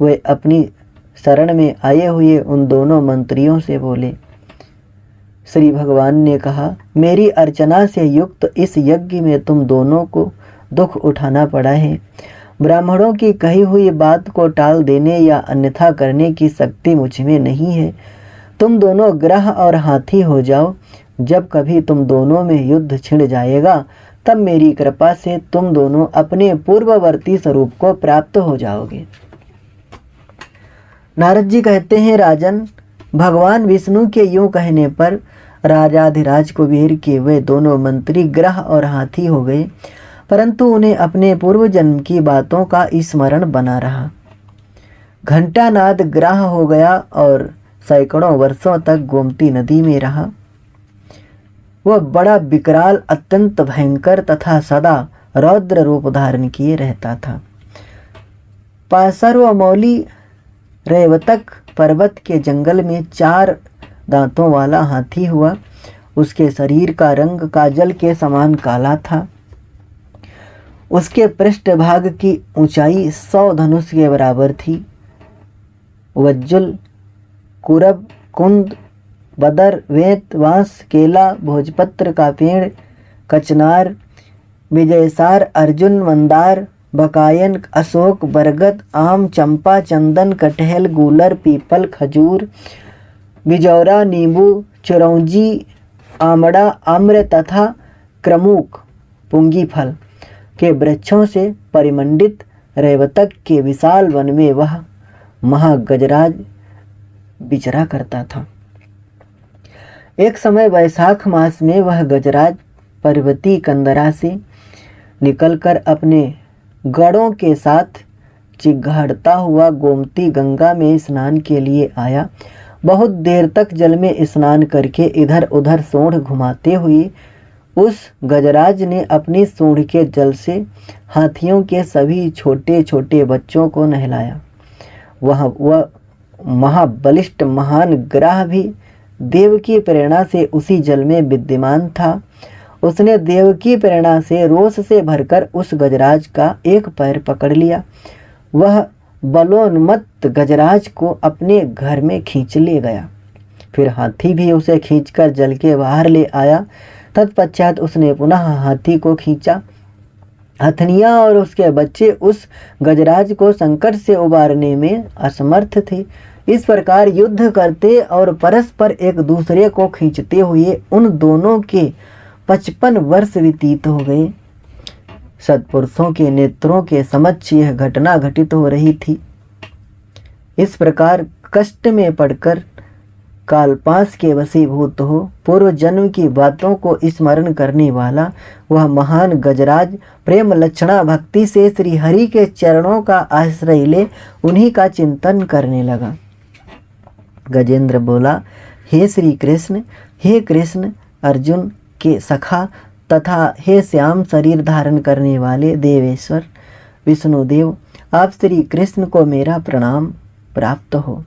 वे अपनी शरण में आए हुए उन दोनों मंत्रियों से बोले। श्री भगवान ने कहा, मेरी अर्चना से युक्त इस यज्ञ में तुम दोनों को दुख उठाना पड़ा है। ब्राह्मणों की कही हुई बात को टाल देने या अन्यथा करने की शक्ति मुझ में नहीं है। तुम दोनों ग्रह और हाथी हो जाओ। जब कभी तुम दोनों में युद्ध छिड़ जाएगा, तब मेरी कृपा से तुम दोनों अपने पूर्ववर्ती स्वरूप को प्राप्त हो जाओगे। नारद जी कहते हैं, राजन, भगवान विष्णु के यूं कहने पर राजाधिराज कुबेर के वे दोनों मंत्री ग्रह और हाथी हो गए, परंतु उन्हें अपने पूर्व जन्म की बातों का स्मरण बना रहा। घंटानाद ग्राह हो गया और सैकड़ों वर्षों तक गोमती नदी में रहा। वह बड़ा विकराल, अत्यंत भयंकर तथा सदा रौद्र रूप धारण किए रहता था। पासर्वमौली रेवतक पर्वत के जंगल में 4 दांतों वाला हाथी हुआ। उसके शरीर का रंग काजल के समान काला था। उसके पृष्ठभाग की ऊंचाई 100 धनुष के बराबर थी। वज्जुल, कुरब, कुंद बदर, वेत, बांस, केला, भोजपत्र का पेड़, कचनार, विजयसार, अर्जुन, मंदार, बकायन, अशोक, बरगद, आम, चंपा, चंदन, कटहल, गूलर, पीपल, खजूर, बिजौरा, नींबू, चिरौंजी, आमड़ा, आम्र तथा क्रमुक, पुंगी फल के वृक्षों से परिमंडित रेवतक के विशाल वन में वह महागजराज विचरा करता था। एक समय वैशाख मास में वह गजराज पर्वती कंदरा से निकलकर अपने गणों के साथ चिघाड़ता हुआ गोमती गंगा में स्नान के लिए आया। बहुत देर तक जल में स्नान करके इधर उधर सूंड घुमाते हुए उस गजराज ने अपनी सूंड के जल से हाथियों के सभी छोटे छोटे बच्चों को नहलाया। वह महाबलिष्ठ महान ग्राह भी देव की प्रेरणा से उसी जल में विद्यमान था। उसने देव की प्रेरणा से रोष से भरकर उस गजराज का एक पैर पकड़ लिया। वह बलोन्मत्त गजराज को अपने घर में खींच ले गया। फिर हाथी भी उसे खींचकर जल के बाहर ले आया। तत्पश्चात उसने पुनः हाथी को खींचा। हथनिया और उसके बच्चे उस गजराज को संकट से उबारने में असमर्थ थे। इस प्रकार युद्ध करते और परस्पर एक दूसरे को खींचते हुए उन दोनों के 55 वर्ष व्यतीत हो गए। सत्पुरुषों के नेत्रों के समक्ष यह घटना घटित हो रही थी। इस प्रकार कष्ट में पड़कर कालपाश के वशीभूत हो पूर्व जन्म की बातों को स्मरण करने वाला वह महान गजराज प्रेम लक्षणा भक्ति से श्री हरि के चरणों का आश्रय ले उन्हीं का चिंतन करने लगा। गजेंद्र बोला, हे श्री कृष्ण, हे कृष्ण अर्जुन के सखा तथा हे श्याम शरीर धारण करने वाले देवेश्वर विष्णुदेव, आप श्री कृष्ण को मेरा प्रणाम प्राप्त हो।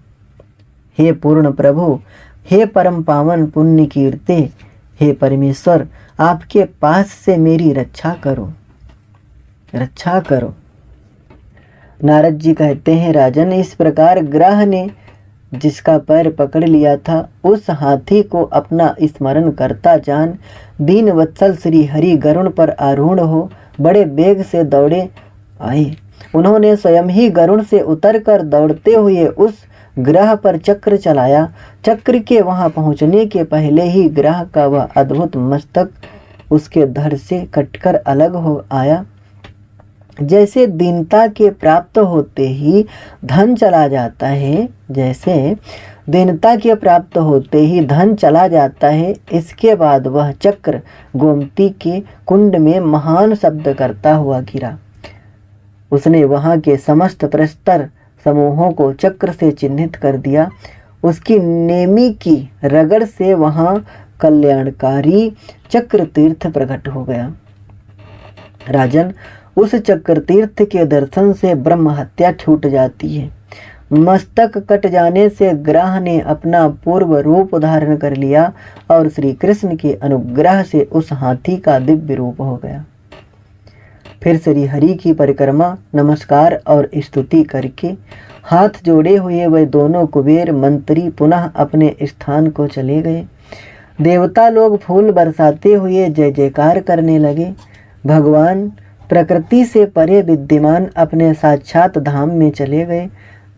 हे पूर्ण प्रभु, हे परम पावन पुण्य कीर्ते, हे परमेश्वर, आपके पास से मेरी रक्षा करो, रक्षा करो। नारद जी कहते हैं, राजन, इस प्रकार ग्रह ने जिसका पैर पकड़ लिया था उस हाथी को अपना स्मरण करता जान दीन वत्सल श्री हरि गरुड़ पर आरूढ़ हो बड़े वेग से दौड़े आए। उन्होंने स्वयं ही गरुड़ से उतरकर दौड़ते हुए उस ग्रह पर चक्र चलाया। चक्र के वहां पहुंचने के पहले ही ग्रह का वह अद्भुत मस्तक उसके धड़ से कटकर अलग हो आया। जैसे दीनता के प्राप्त होते ही धन चला जाता है, जैसे दीनता के प्राप्त होते ही धन चला जाता है, इसके बाद वह चक्र गोमती के कुंड में महान शब्द करता हुआ गिरा। उसने वहां के समस्त प्रस्तर समूहों को चक्र से चिन्हित कर दिया। उसकी नेमी की रगड़ से वहां कल्याणकारी चक्र तीर्थ प्रकट हो गया। राजन, उस चक्र तीर्थ के दर्शन से ब्रह्म हत्या छूट जाती है। मस्तक कट जाने से ग्रह ने अपना पूर्व रूप धारण कर लिया और श्री कृष्ण के अनुग्रह से उस हाथी का दिव्य रूप हो गया। फिर श्री हरि की परिक्रमा नमस्कार और स्तुति करके हाथ जोड़े हुए वे दोनों कुबेर मंत्री पुनः अपने स्थान को चले गए। देवता लोग फूल बरसाते हुए जय जयकार करने लगे। भगवान प्रकृति से परे विद्यमान अपने साक्षात धाम में चले गए।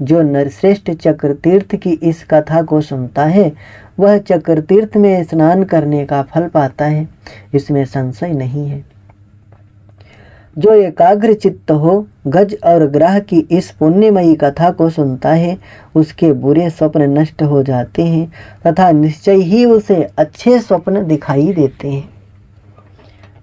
जो नरश्रेष्ठ चक्र तीर्थ की इस कथा को सुनता है वह चक्र तीर्थ में स्नान करने का फल पाता है, इसमें संशय नहीं है। जो एकाग्र चित्त हो गज और ग्रह की इस पुण्यमयी कथा को सुनता है उसके बुरे स्वप्न नष्ट हो जाते हैं तथा निश्चय ही उसे अच्छे स्वप्न दिखाई देते हैं।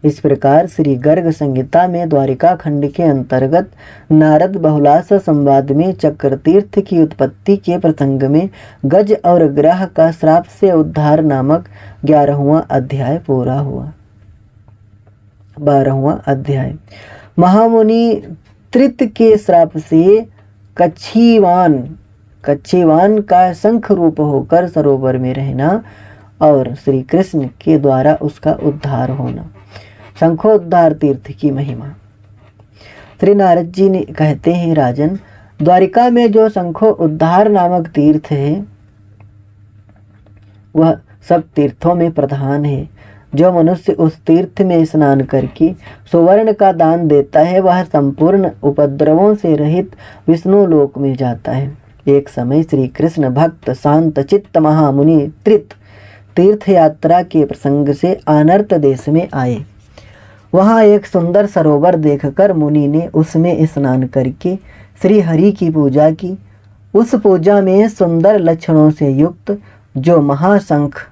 इस प्रकार श्री गर्ग संहिता में द्वारिका खंड के अंतर्गत नारद बहुलास संवाद में चक्र तीर्थ की उत्पत्ति के प्रसंग में गज और ग्रह का श्राप से उद्धार नामक 11वां अध्याय पूरा हुआ। 12वां अध्याय। महामुनि त्रित के श्राप से कच्छीवान का शंख रूप होकर सरोवर में रहना और श्री कृष्ण के द्वारा उसका उद्धार होना। शंखोद्धार तीर्थ की महिमा। श्री नारद जी ने कहते हैं, राजन, द्वारिका में जो शंखो उद्धार नामक तीर्थ है वह सब तीर्थों में प्रधान है। जो मनुष्य उस तीर्थ में स्नान करके सुवर्ण का दान देता है वह संपूर्ण उपद्रवों से रहित विष्णु लोक में जाता है। एक समय श्री कृष्ण भक्त शांत चित्त महामुनि तीर्थ यात्रा के प्रसंग से आनर्त देश में आए। वहाँ एक सुंदर सरोवर देखकर मुनि ने उसमें स्नान करके श्री हरि की पूजा की। उस पूजा में सुंदर लक्षणों से युक्त जो महाशंख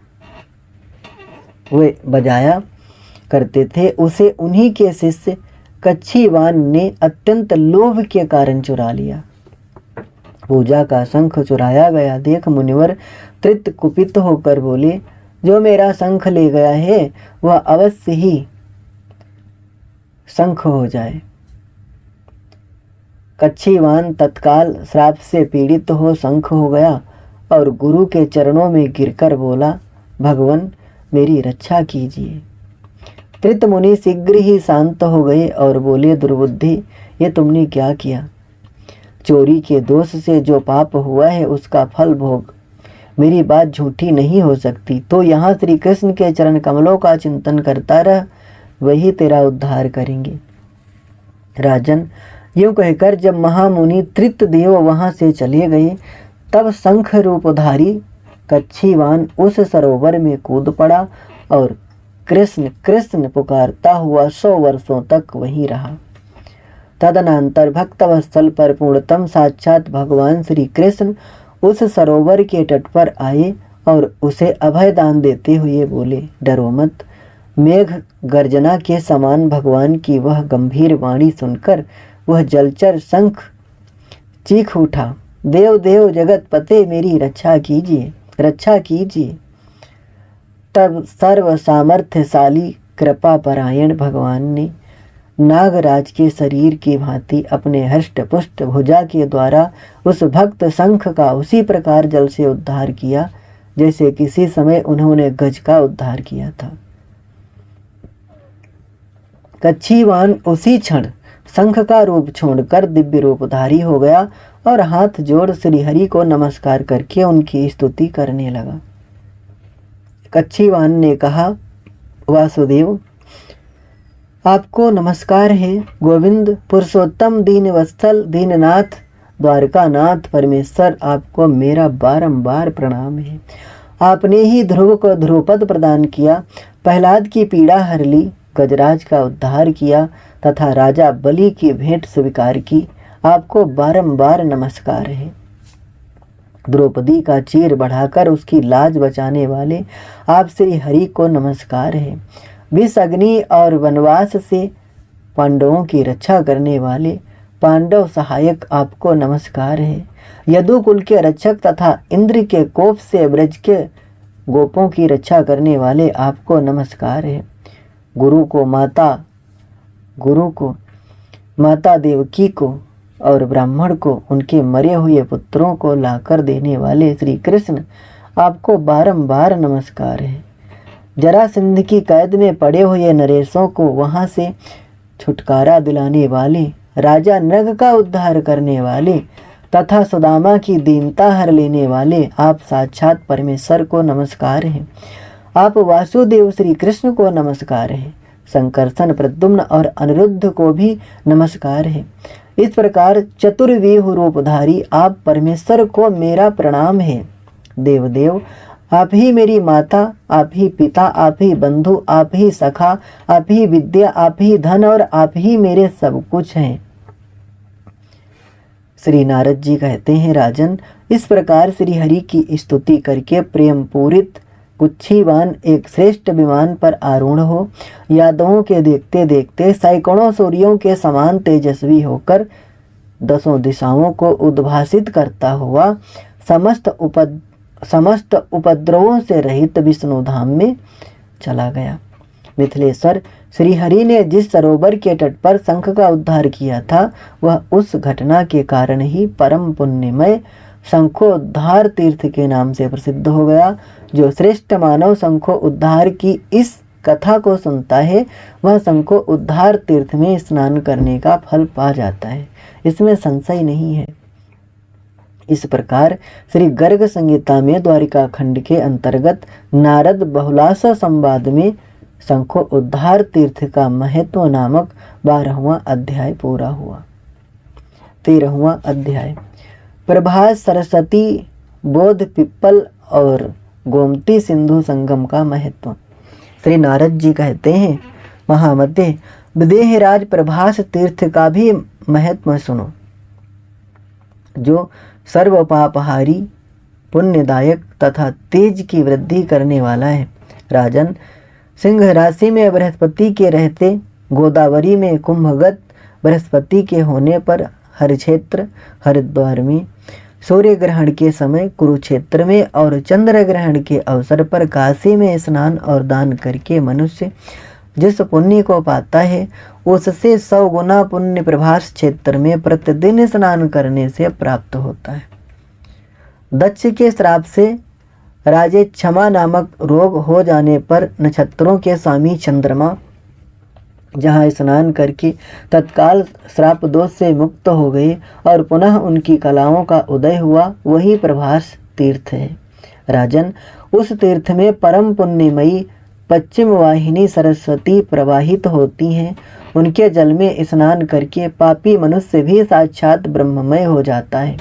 वे बजाया करते थे उसे उन्हीं के शिष्य कच्छीवान ने अत्यंत लोभ के कारण चुरा लिया। पूजा का शंख चुराया गया देख मुनिवर त्रित कुपित होकर बोले, जो मेरा शंख ले गया है वह अवश्य ही शंख हो जाए। कच्छीवान तत्काल श्राप से पीड़ित हो शंख हो गया और गुरु के चरणों में गिरकर बोला, भगवान मेरी रक्षा कीजिए। त्रित मुनि शीघ्र ही शांत हो गए और बोले, दुर्बुद्धि, ये तुमने क्या किया? चोरी के दोष से जो पाप हुआ है उसका फल भोग। मेरी बात झूठी नहीं हो सकती, तो यहाँ श्री कृष्ण के चरण कमलों का चिंतन करता रह, वही तेरा उद्धार करेंगे। राजन, यूं कहकर जब महामुनि त्रित देव वहां से चले गए तब शंख रूपधारी कच्छीवान उस सरोवर में कूद पड़ा और कृष्ण कृष्ण पुकारता हुआ 100 वर्षों तक वहीं रहा। तदनंतर भक्तवत्सल पर पूर्णतम साक्षात भगवान श्री कृष्ण उस सरोवर के तट पर आए और उसे अभय दान देते हुए बोले, डरो मत। मेघ गर्जना के समान भगवान की वह गंभीर वाणी सुनकर वह जलचर शंख चीख उठा, देव देव जगत पते मेरी रक्षा कीजिए, रक्षा कीजिए। तब सर्व सामर्थ्यशाली कृपा परायण भगवान ने नागराज के शरीर की भांति अपने हष्ट पुष्ट भुजा के द्वारा उस भक्त शंख का उसी प्रकार जल से उद्धार किया जैसे किसी समय उन्होंने गज का उद्धार किया था। कच्छीवान उसी क्षण शंख का रूप छोड़कर दिव्य रूपधारी हो गया और हाथ जोड़ श्री हरि को नमस्कार करके उनकी स्तुति करने लगा। कच्छीवान ने कहा, वासुदेव आपको नमस्कार है। गोविंद पुरुषोत्तम दीनवत्सल दीननाथ द्वारकानाथ परमेश्वर आपको मेरा बारंबार प्रणाम है। आपने ही ध्रुव को ध्रुवपद प्रदान किया, प्रहलाद की पीड़ा हर ली, गजराज का उद्धार किया तथा राजा बलि की भेंट स्वीकार की। आपको बारंबार नमस्कार है। द्रौपदी का चीर बढ़ाकर उसकी लाज बचाने वाले आप श्री हरि को नमस्कार है। विष अग्नि और वनवास से पांडवों की रक्षा करने वाले पांडव सहायक आपको नमस्कार है। यदुकुल के रक्षक तथा इंद्र के कोप से ब्रज के गोपों की रक्षा करने वाले आपको नमस्कार है। गुरु को माता देवकी को और ब्राह्मण को उनके मरे हुए पुत्रों को लाकर देने वाले श्री कृष्ण आपको बारंबार नमस्कार है। जरासंध की कैद में पड़े हुए नरेशों को वहां से छुटकारा दिलाने वाले, राजा नृग का उद्धार करने वाले तथा सुदामा की दीनता हर लेने वाले आप साक्षात परमेश्वर को नमस्कार है। आप वासुदेव श्री कृष्ण को नमस्कार है। संकर्षण, प्रद्युम्न और अनिरुद्ध को भी नमस्कार है। इस प्रकार चतुर्व्यूह रूपधारी आप परमेश्वर को मेरा प्रणाम है। देवदेव आप ही मेरी माता, आप ही पिता, आप ही बंधु, आप ही सखा, आप ही विद्या, आप ही धन और आप ही मेरे सब कुछ हैं। श्री नारद जी कहते हैं, राजन इस प्रकार श्री हरि की स्तुति करके प्रेम पूरित कुच्छीवान एक श्रेष्ठ विमान पर आरूढ़ हो यादवों के देखते देखते सैकड़ों सूर्यों के समान तेजस्वी होकर 10 दिशाओं को उद्भासित करता हुआ समस्त उपद्रवों से रहित विष्णु धाम में चला गया। मिथिलेश्वर, श्री हरि ने जिस सरोवर के तट पर शंख का उद्धार किया था वह उस घटना के कारण ही परम पुण्यमय शंखोद्धार तीर्थ के नाम से प्रसिद्ध हो गया। जो श्रेष्ठ मानव शंखो उद्धार की इस कथा को सुनता है वह शंखो उद्धार तीर्थ में स्नान करने का फल पा जाता है, इसमें संशय नहीं है। इस प्रकार श्री गर्ग संहिता में द्वारिका खंड के अंतर्गत नारद बहुलासा संवाद में शंखो उद्धार तीर्थ का महत्व नामक 12वां अध्याय पूरा हुआ। 13वां अध्याय प्रभास सरस्वती बोध पिप्पल और गोमती सिंधु संगम का महत्व। श्री नारद जी कहते हैं, महामते विदेहराज प्रभास तीर्थ का भी महत्व सुनो, जो सर्व पापहारी पुण्यदायक तथा तेज की वृद्धि करने वाला है। राजन, सिंह राशि में बृहस्पति के रहते, गोदावरी में कुंभगत बृहस्पति के होने पर हरिक्षेत्र हरिद्वार में, सूर्य ग्रहण के समय कुरुक्षेत्र में और चंद्र ग्रहण के अवसर पर काशी में स्नान और दान करके मनुष्य जिस पुण्य को पाता है उससे 100 गुना पुण्य प्रभास क्षेत्र में प्रतिदिन स्नान करने से प्राप्त होता है। दक्ष के श्राप से राजे क्षमा नामक रोग हो जाने पर नक्षत्रों के स्वामी चंद्रमा जहाँ स्नान करके तत्काल श्राप दोष से मुक्त हो गए और पुनः उनकी कलाओं का उदय हुआ, वही प्रभास तीर्थ है। राजन, उस तीर्थ में परम पुण्यमयी पश्चिम वाहिनी सरस्वती प्रवाहित होती हैं। उनके जल में स्नान करके पापी मनुष्य भी साक्षात ब्रह्ममय हो जाता है।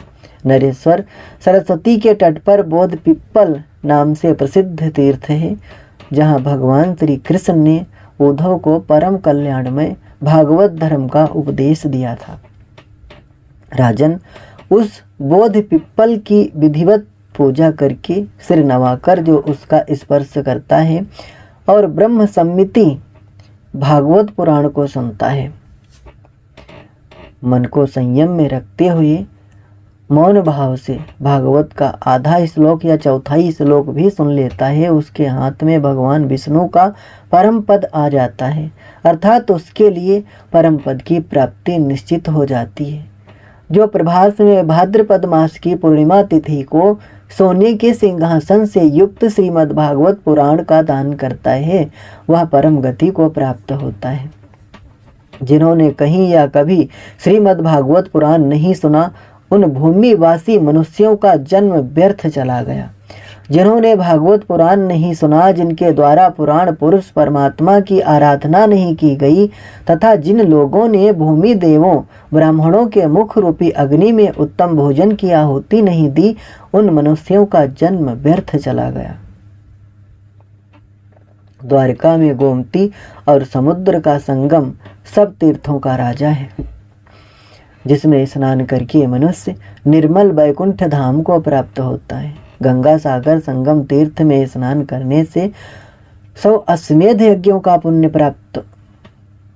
नरेश्वर, सरस्वती के तट पर बोध पिप्पल नाम से प्रसिद्ध तीर्थ है, जहाँ भगवान श्री कृष्ण ने उद्धव को परम कल्याणमय भागवत धर्म का उपदेश दिया था। राजन, उस बोध पिप्पल की विधिवत पूजा करके सिर नवाकर जो उसका स्पर्श करता है और ब्रह्म सम्मिति भागवत पुराण को सुनता है, मन को संयम में रखते हुए मौन भाव से भागवत का आधा श्लोक या चौथाई श्लोक भी सुन लेता है, उसके हाथ में भगवान विष्णु का परम पद आ जाता है, अर्थात उसके लिए परम पद की प्राप्ति निश्चित हो जाती है। जो प्रभास में भाद्रपद मास की पूर्णिमा तिथि को सोने के सिंहासन से युक्त श्रीमद् भागवत पुराण का दान करता है, वह परम गति को प्राप्त होता है। जिन्होंने कहीं या कभी श्रीमद् भागवत पुराण नहीं सुना, उन भूमिवासी मनुष्यों का जन्म व्यर्थ चला गया। जिन्होंने भागवत पुराण नहीं सुना, जिनके द्वारा पुराण पुरुष परमात्मा की आराधना नहीं की गई तथा जिन लोगों ने भूमि देवों ब्राह्मणों के मुख रूपी अग्नि में उत्तम भोजन की आहुति नहीं दी, उन मनुष्यों का जन्म व्यर्थ चला गया। द्वारका में गोमती और समुद्र का संगम सब तीर्थों का राजा है, जिसमें स्नान करके मनुष्य निर्मल वैकुंठ धाम को प्राप्त होता है। गंगा सागर संगम तीर्थ में स्नान करने से 100 अश्वमेध यज्ञों का पुण्य प्राप्त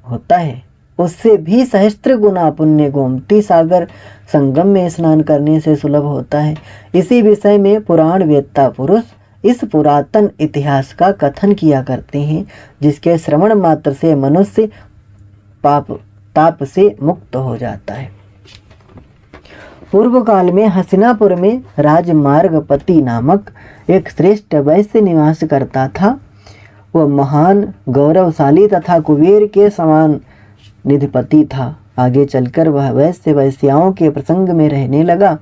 होता है, उससे भी सहस्त्र गुना पुण्य गोमती सागर संगम में स्नान करने से सुलभ होता है। इसी विषय में पुराण वेत्ता पुरुष इस पुरातन इतिहास का कथन किया करते हैं, जिसके श्रवण मात्र से मनुष्य ताप से मुक्त हो जाता है। पूर्व काल में हस्तिनापुर में राजमार्गपति नामक एक श्रेष्ठ वैश्य निवास करता था। वह महान गौरवशाली तथा कुबेर के समान निधिपति था। आगे चलकर वह वैश्य वैश्याओं के प्रसंग में रहने लगा।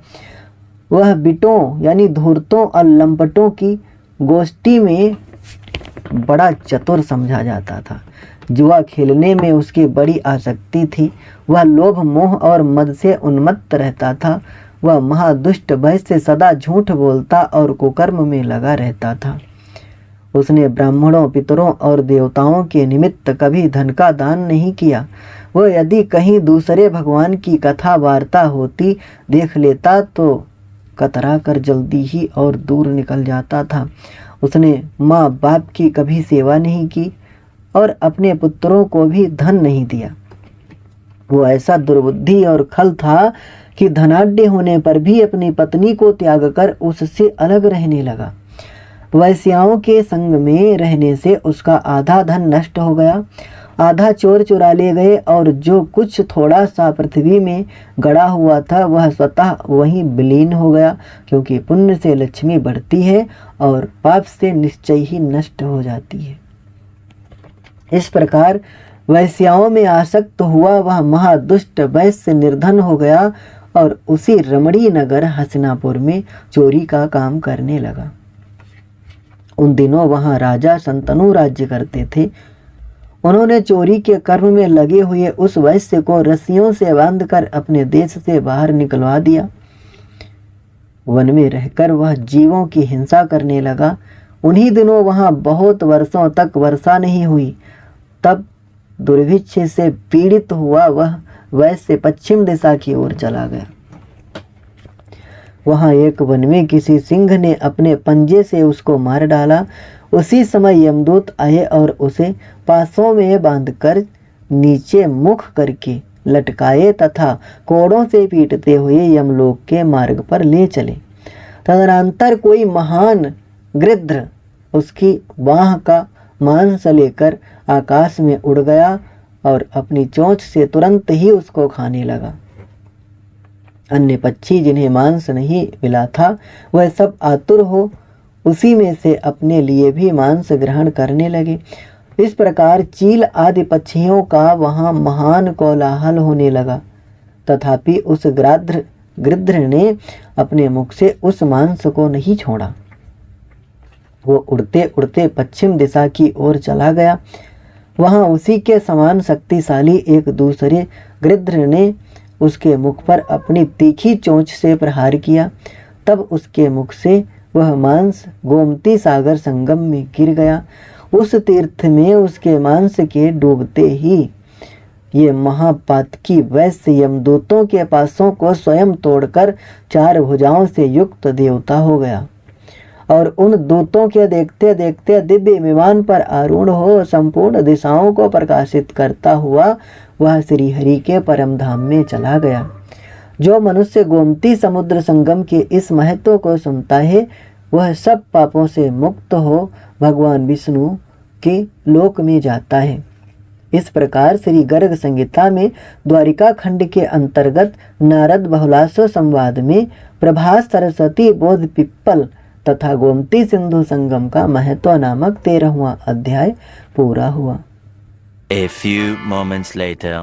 वह बिटों यानी धूर्तों और लंपटों की गोष्ठी में बड़ा चतुर समझा जाता था। जुआ खेलने में उसकी बड़ी आसक्ति थी। वह लोभ मोह और मद से उन्मत्त रहता था। वह महादुष्ट वैश्य सदा झूठ बोलता और कुकर्म में लगा रहता था। उसने ब्राह्मणों पितरों और देवताओं के निमित्त कभी धन का दान नहीं किया। वह यदि कहीं दूसरे भगवान की कथा वार्ता होती देख लेता तो कतरा कर जल्दी ही और दूर निकल जाता था। उसने माँ बाप की कभी सेवा नहीं की और अपने पुत्रों को भी धन नहीं दिया। वो ऐसा दुर्बुद्धि और खल था कि धनाढ्य होने पर भी अपनी पत्नी को त्याग कर उससे अलग रहने लगा। वैश्याओं के संग में रहने से उसका आधा धन नष्ट हो गया, आधा चोर चुरा ले गए और जो कुछ थोड़ा सा पृथ्वी में गड़ा हुआ था वह स्वतः वहीं विलीन हो गया, क्योंकि पुण्य से लक्ष्मी बढ़ती है और पाप से निश्चय ही नष्ट हो जाती है। इस प्रकार वैश्याओं में आसक्त हुआ वह महादुष्ट वैश्य निर्धन हो गया और उसी रमणी नगर हसनापुर में चोरी का काम करने लगा। उन दिनों वहां राजा शंतनु राज्य करते थे। उन्होंने चोरी के कर्म में लगे हुए उस वैश्य को रस्सियों से बांधकर अपने देश से बाहर निकलवा दिया। वन में रहकर वह जीवों की हिंसा करने लगा। उन्हीं दिनों वहां बहुत वर्षों तक वर्षा नहीं हुई। तब दुर्भिक्ष से पीड़ित हुआ वह वैश्य पश्चिम दिशा की ओर चला गया। वहां एक वन में किसी सिंह ने अपने पंजे से उसको मार डाला। उसी समय यमदूत आए और उसे पासों में बांधकर नीचे मुख करके लटकाए तथा कोड़ों से पीटते हुए यमलोक के मार्ग पर ले चले। तदनंतर कोई महान गृध्र उसकी बाह का मांस लेकर आकाश में उड़ गया और अपनी चोंच से तुरंत ही उसको खाने लगा। अन्य पक्षी जिन्हें मांस नहीं मिला था वह सब आतुर हो उसी में से अपने लिए भी मांस ग्रहण करने लगे। इस प्रकार चील आदि पक्षियों का वहां महान कोलाहल होने लगा। तथापि उस गृध्र ने अपने मुख से उस मांस को नहीं छोड़ा। वो उड़ते उड़ते पश्चिम दिशा की ओर चला गया। वहां उसी के समान शक्तिशाली एक दूसरे गृध्र ने उसके मुख पर अपनी तीखी चोंच से प्रहार किया। तब उसके मुख से वह मांस गोमती सागर संगम में गिर गया। उस तीर्थ में उसके मांस के डूबते ही ये महापातकी वैश्य यमदूतों के पासों को स्वयं तोड़कर 4 भुजाओं से युक्त देवता हो गया और उन दूतों के देखते देखते दिव्य विमान पर आरूढ़ हो संपूर्ण दिशाओं को प्रकाशित करता हुआ वह श्री हरि के परम धाम में चला गया। जो मनुष्य गोमती समुद्र संगम के इस महत्व को सुनता है वह सब पापों से मुक्त हो भगवान विष्णु के लोक में जाता है। इस प्रकार श्री गर्ग संहिता में द्वारिका खंड के अंतर्गत नारद बहुलासो संवाद में प्रभास सरस्वती बोध पिप्पल तथा गोमती सिंधु संगम का महत्व नामक 13वां अध्याय पूरा हुआ। A few moments later.